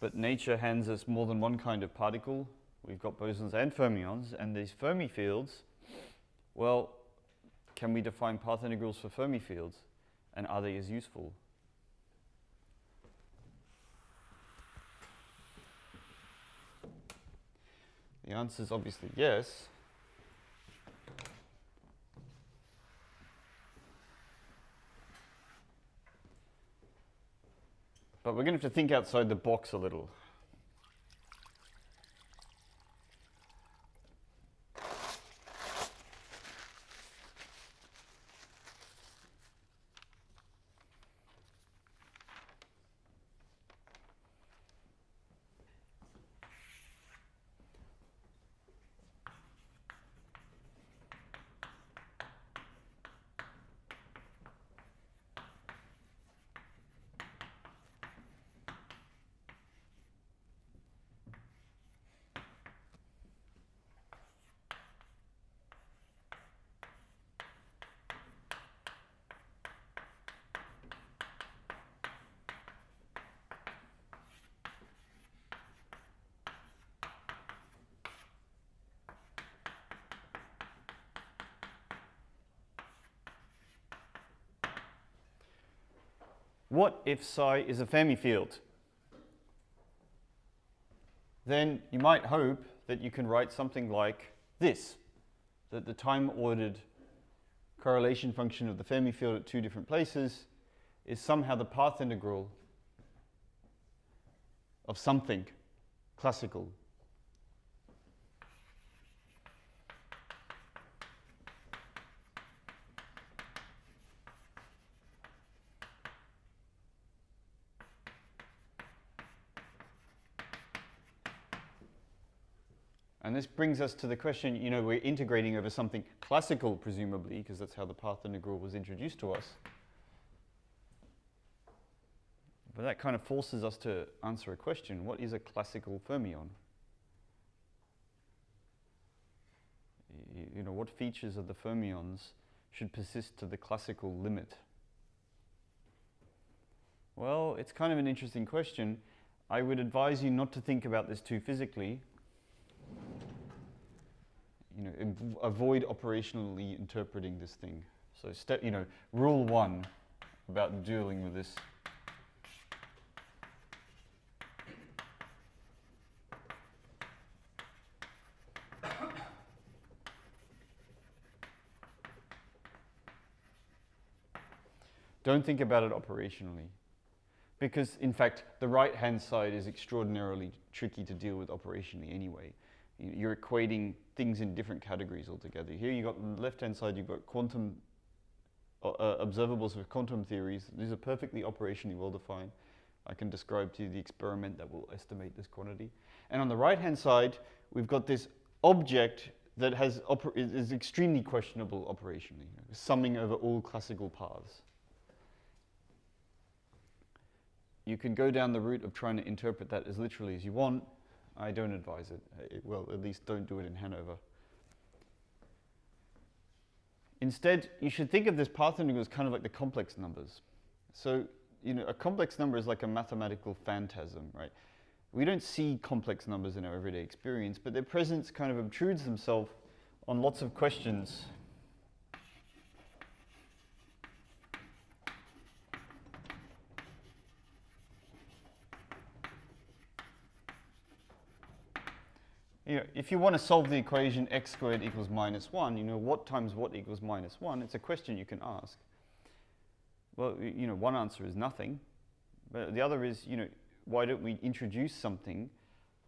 but nature hands us more than one kind of particle. We've got bosons and fermions, and these Fermi fields, well, can we define path integrals for Fermi fields, and are they as useful? The answer is obviously yes. But we're going to have to think outside the box a little. What if psi is a Fermi field? Then you might hope that you can write something like this, that the time-ordered correlation function of the Fermi field at two different places is somehow the path integral of something classical. And this brings us to the question, you know, we're integrating over something classical, presumably, because that's how the path integral was introduced to us. But that kind of forces us to answer a question. What is a classical fermion? You know, what features of the fermions should persist to the classical limit? Well, it's kind of an interesting question. I would advise you not to think about this too physically. You know, avoid operationally interpreting this thing. So rule 1 about dealing with this. Don't think about it operationally. Because, in fact, the right-hand side is extraordinarily tricky to deal with operationally anyway. You're equating things in different categories altogether. Here you've got, on the left-hand side, you've got quantum observables with quantum theories. These are perfectly operationally well-defined. I can describe to you the experiment that will estimate this quantity. And on the right-hand side, we've got this object that is extremely questionable operationally, summing over all classical paths. You can go down the route of trying to interpret that as literally as you want. I don't advise it. Well, at least don't do it in Hanover. Instead, you should think of this path integral as kind of like the complex numbers. So, you know, a complex number is like a mathematical phantasm, right? We don't see complex numbers in our everyday experience, but their presence kind of obtrudes themselves on lots of questions. You know, if you want to solve the equation x squared equals minus 1, you know, what times what equals minus 1? It's a question you can ask. Well, you know, one answer is nothing. But the other is, you know, why don't we introduce something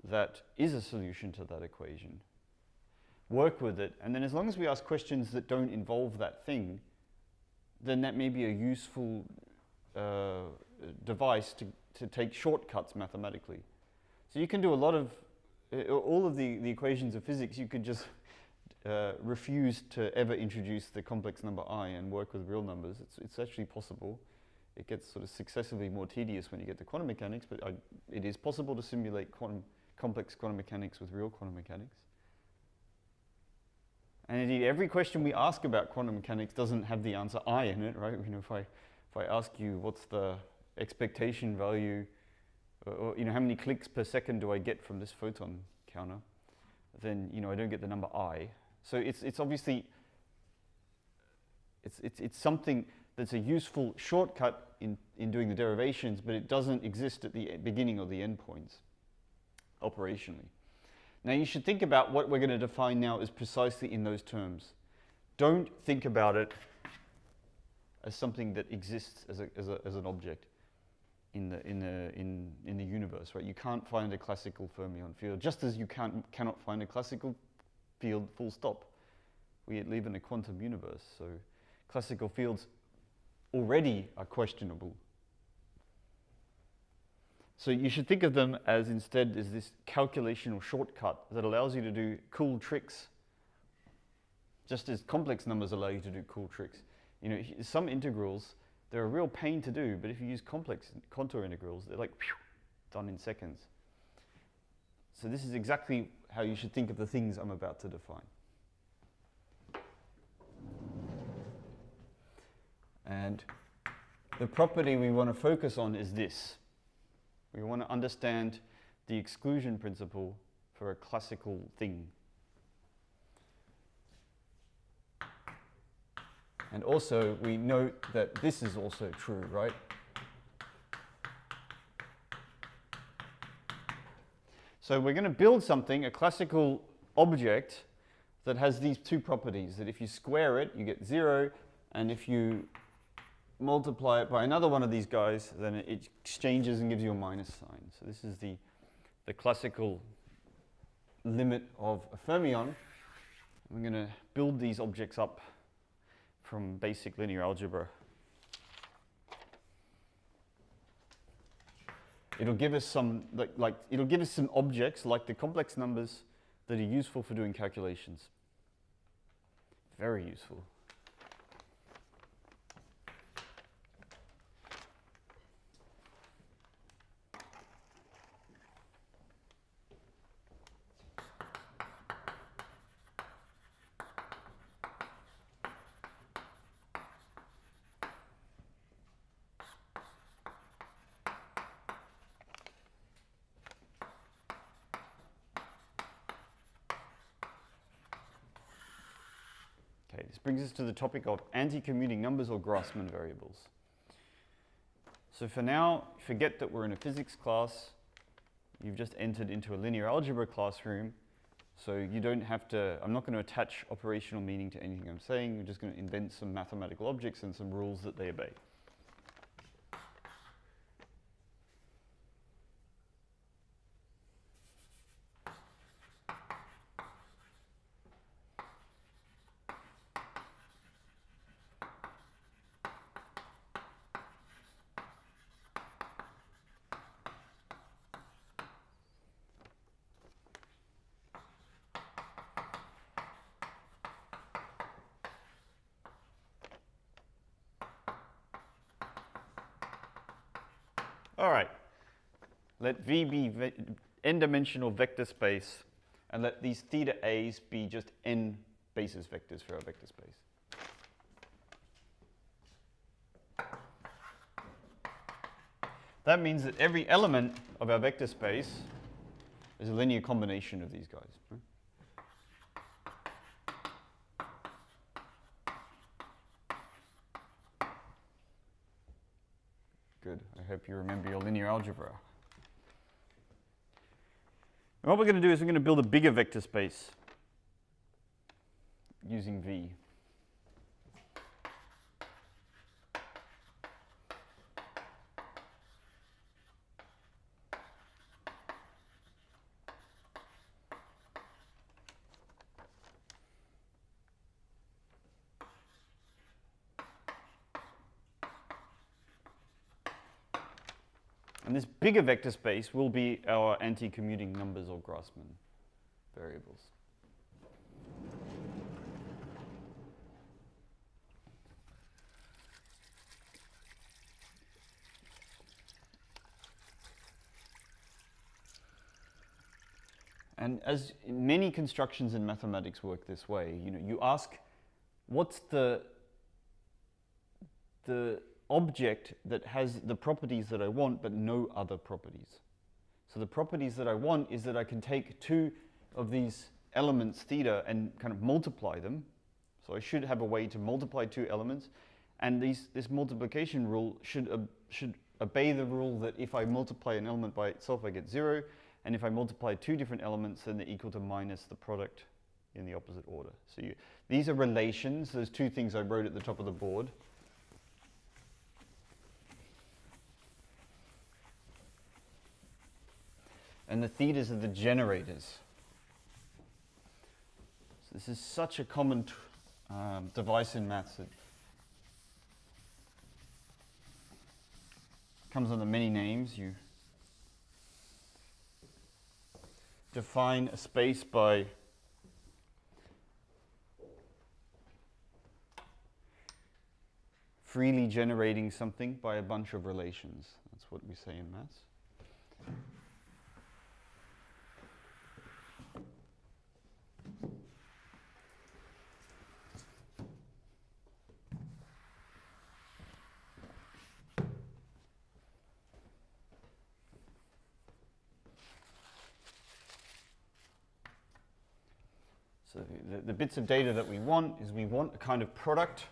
that is a solution to that equation? Work with it, and then as long as we ask questions that don't involve that thing, then that may be a useful device to take shortcuts mathematically. So you can do a lot of all of the equations of physics. You could just refuse to ever introduce the complex number I and work with real numbers. It's actually possible. It gets sort of successively more tedious when you get to quantum mechanics, but it is possible to simulate complex quantum mechanics with real quantum mechanics. And indeed, every question we ask about quantum mechanics doesn't have the answer I in it, right? You know, if I ask you what's the expectation value or you know, how many clicks per second do I get from this photon counter, then you know, I don't get the number I. So it's obviously it's something that's a useful shortcut in doing the derivations, but it doesn't exist at the beginning or the end points operationally. Now you should think about what we're going to define now as precisely in those terms. Don't think about it as something that exists as an object in the universe, right? You can't find a classical fermion field, just as you cannot find a classical field full stop. We live in a quantum universe, so classical fields already are questionable. So you should think of them as instead as this calculational shortcut that allows you to do cool tricks, just as complex numbers allow you to do cool tricks. You know, some integrals, they're a real pain to do, but if you use complex contour integrals, they're like whew, done in seconds. So this is exactly how you should think of the things I'm about to define. And the property we want to focus on is this. We want to understand the exclusion principle for a classical thing. And also, we note that this is also true, right? So we're going to build something, a classical object, that has these two properties, that if you square it, you get 0, and if you multiply it by another one of these guys, then it exchanges and gives you a minus sign. So this is the classical limit of a fermion. I'm going to build these objects up from basic linear algebra. It'll give us some it'll give us some objects like the complex numbers that are useful for doing calculations. Very useful. Okay, this brings us to the topic of anti-commuting numbers or Grassmann variables. So for now, forget that we're in a physics class. You've just entered into a linear algebra classroom, so you don't have to, I'm not going to attach operational meaning to anything I'm saying. We're just going to invent some mathematical objects and some rules that they obey. All right, let V be n-dimensional vector space, and let these theta a's be just n basis vectors for our vector space. That means that every element of our vector space is a linear combination of these guys. Right? Good. I hope you remember your linear algebra. And what we're going to do is we're going to build a bigger vector space using V. And this bigger vector space will be our anti-commuting numbers or Grassmann variables. And as many constructions in mathematics work this way, you know, you ask, what's the object that has the properties that I want, but no other properties. So the properties that I want is that I can take two of these elements theta and kind of multiply them. So I should have a way to multiply two elements, and this multiplication rule should obey the rule that if I multiply an element by itself I get 0, and if I multiply two different elements then they're equal to minus the product in the opposite order. So these are relations, those two things I wrote at the top of the board. And the thetas are the generators. So this is such a common device in maths. It comes under many names. You define a space by freely generating something by a bunch of relations. That's what we say in maths. So the bits of data that we want is we want a kind of product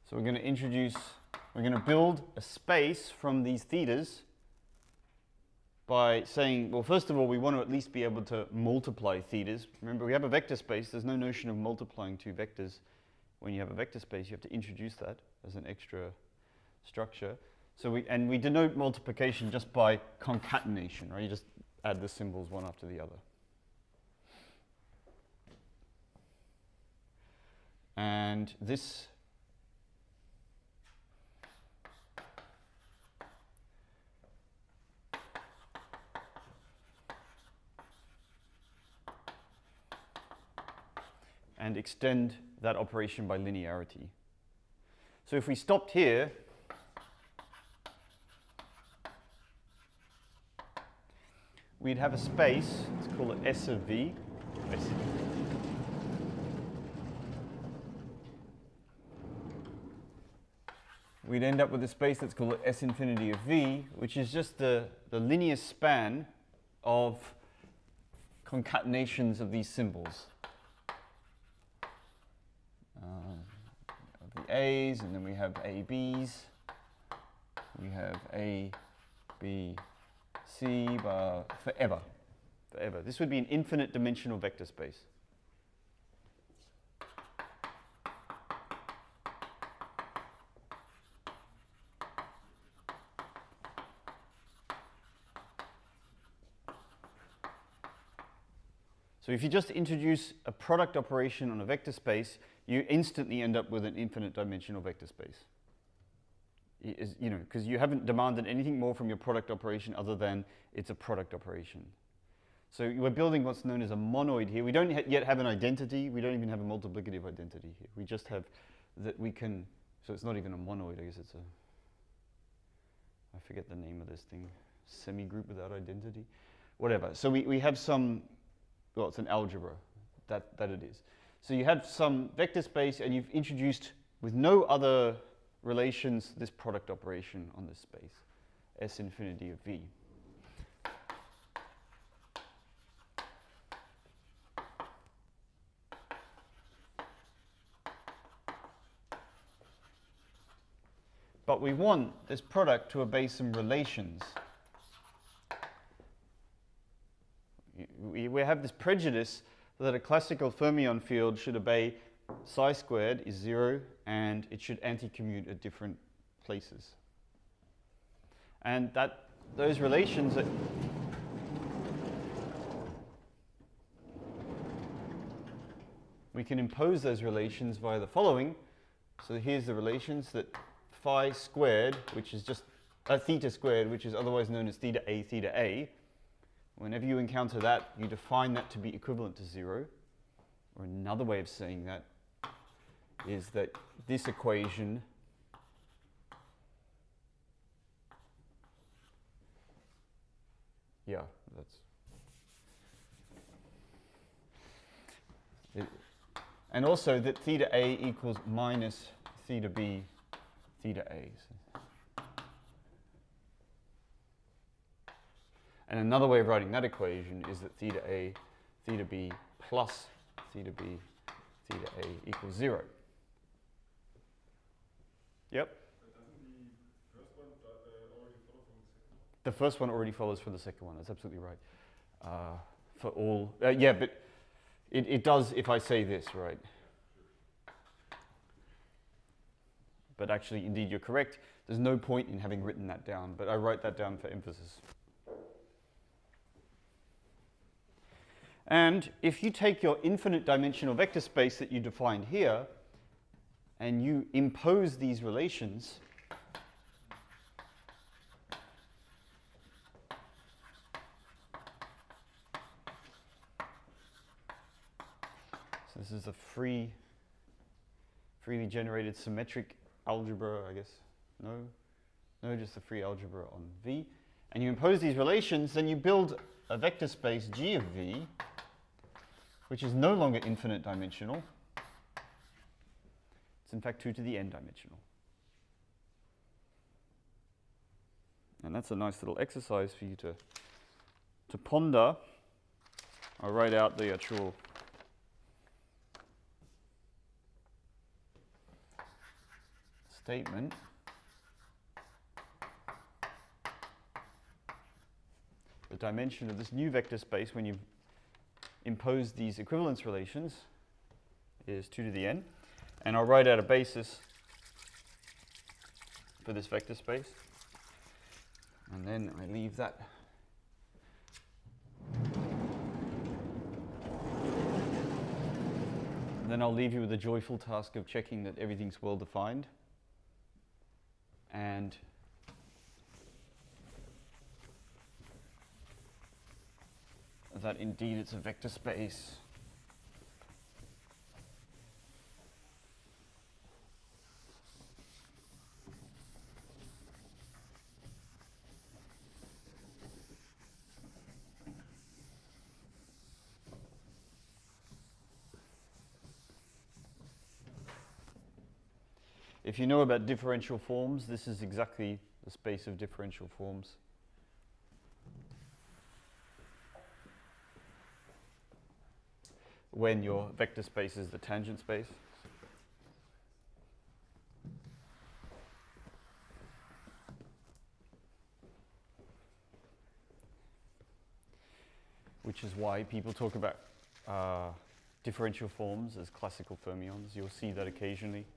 So we're going to build a space from these thetas by saying, well, first of all, we want to at least be able to multiply thetas. Remember, we have a vector space. There's no notion of multiplying two vectors. When you have a vector space, you have to introduce that as an extra structure. So we denote multiplication just by concatenation, right? You just add the symbols one after the other. And this and extend that operation by linearity. So if we stopped here, we'd have a space, let's call it S of V. We'd end up with a space that's called S infinity of V, which is just the linear span of concatenations of these symbols. The A's, and then we have A, B's. We have A, B, C, forever. Forever. This would be an infinite dimensional vector space. So if you just introduce a product operation on a vector space, you instantly end up with an infinite dimensional vector space. You know, because you haven't demanded anything more from your product operation other than it's a product operation. So we're building what's known as a monoid here. We don't yet have an identity. We don't even have a multiplicative identity here. We just have that we can, so it's not even a monoid, I guess it's a, I forget the name of this thing, semi-group without identity, whatever. So we have some, well, it's an algebra, that it is. So you have some vector space and you've introduced, with no other relations, this product operation on this space, S infinity of V. But we want this product to obey some relations. We have this prejudice that a classical fermion field should obey psi squared is 0 and it should anti-commute at different places. And those relations that we can impose those relations via the following. So here's the relations that phi squared, which is just theta squared, which is otherwise known as theta A, Whenever you encounter that, you define that to be equivalent to 0. Or another way of saying that is that this equation that's it. And also that theta A equals minus theta B theta A. And another way of writing that equation is that theta A, theta B plus theta B, theta A equals 0. Yep? But doesn't the first one already follow from the second one? The first one already follows from the second one. That's absolutely right. For all, yeah, but it does if I say this, right? But actually, indeed, you're correct. There's no point in having written that down, but I write that down for emphasis. And if you take your infinite dimensional vector space that you defined here, and you impose these relations, so this is a freely generated symmetric algebra, I guess. No, just a free algebra on V. And you impose these relations, then you build a vector space G of V, which is no longer infinite dimensional. It's in fact 2 to the n dimensional. And that's a nice little exercise for you to ponder. I'll write out the actual statement. The dimension of this new vector space when you impose these equivalence relations is 2 to the n. And I'll write out a basis for this vector space. And then I leave that. And then I'll leave you with the joyful task of checking that everything's well defined. And that indeed it's a vector space. If you know about differential forms, this is exactly the space of differential forms. When your vector space is the tangent space. Which is why people talk about differential forms as classical fermions. You'll see that occasionally.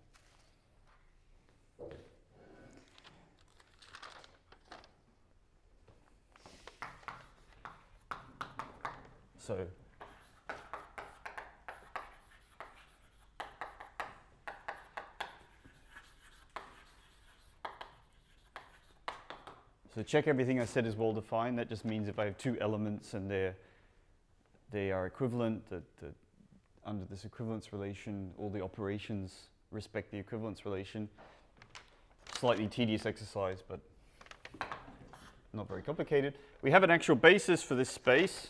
So check everything I said is well defined. That just means if I have two elements and they are equivalent, that under this equivalence relation, all the operations respect the equivalence relation. Slightly tedious exercise, but not very complicated. We have an actual basis for this space.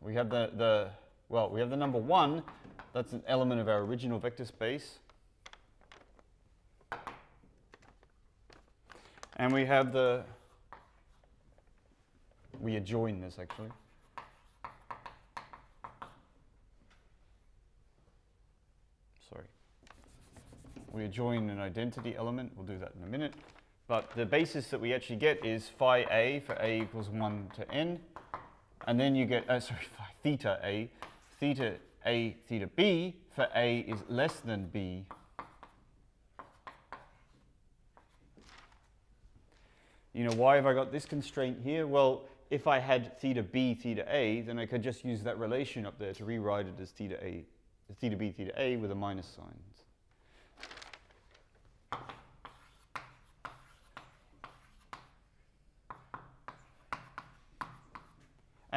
We have we have the number 1. That's an element of our original vector space. And we have we adjoin this actually. Sorry. We adjoin an identity element. We'll do that in a minute. But the basis that we actually get is phi a for a equals 1 to n. And then you get, theta a, theta b for a is less than b. You know, why have I got this constraint here? Well, if I had theta b, theta a, then I could just use that relation up there to rewrite it as theta b, theta a with a minus sign.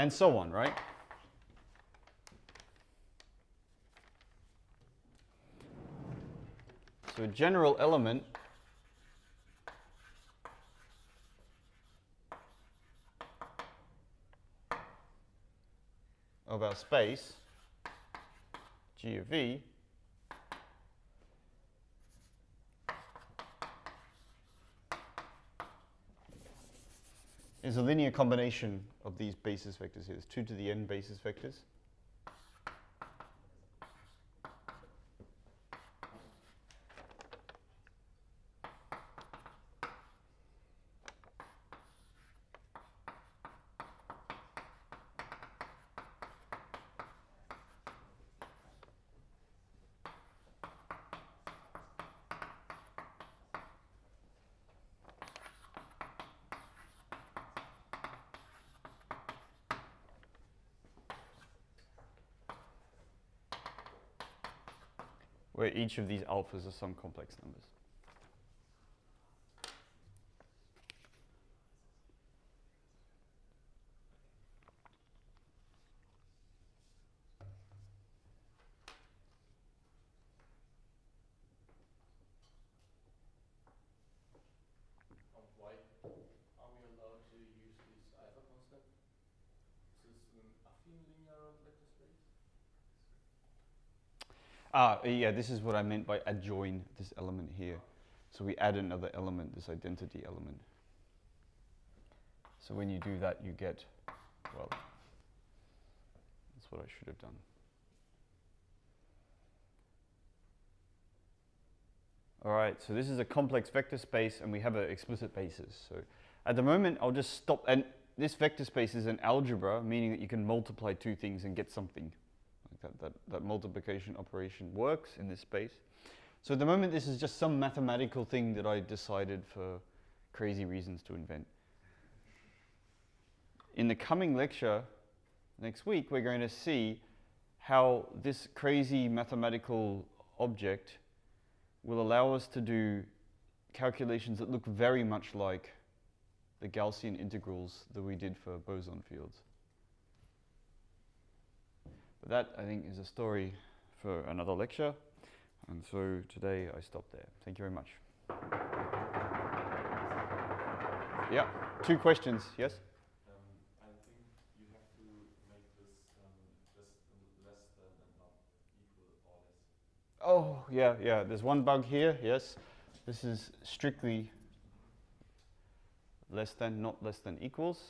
and so on, right? So a general element of our space, G of V, is a linear combination of these basis vectors here. There's 2 to the n basis vectors. Where each of these alphas are some complex numbers. Why are we allowed to use this alpha constant? Is this an affine linear vector space? Yeah, this is what I meant by adjoin this element here. So we add another element, this identity element. So when you do that, you get, well, that's what I should have done. All right, so this is a complex vector space, and we have an explicit basis. So at the moment, I'll just stop. And this vector space is an algebra, meaning that you can multiply 2 things and get something. Like that multiplication operation works in this space. So at the moment, this is just some mathematical thing that I decided for crazy reasons to invent. In the coming lecture, next week, we're going to see how this crazy mathematical object will allow us to do calculations that look very much like the Gaussian integrals that we did for boson fields. But that, I think, is a story for another lecture. And so today I stop there. Thank you very much. Yeah, 2 questions, yes? I think you have to make this just less than and not equal or less. Oh, yeah, there's one bug here, yes. This is strictly less than, not less than equals.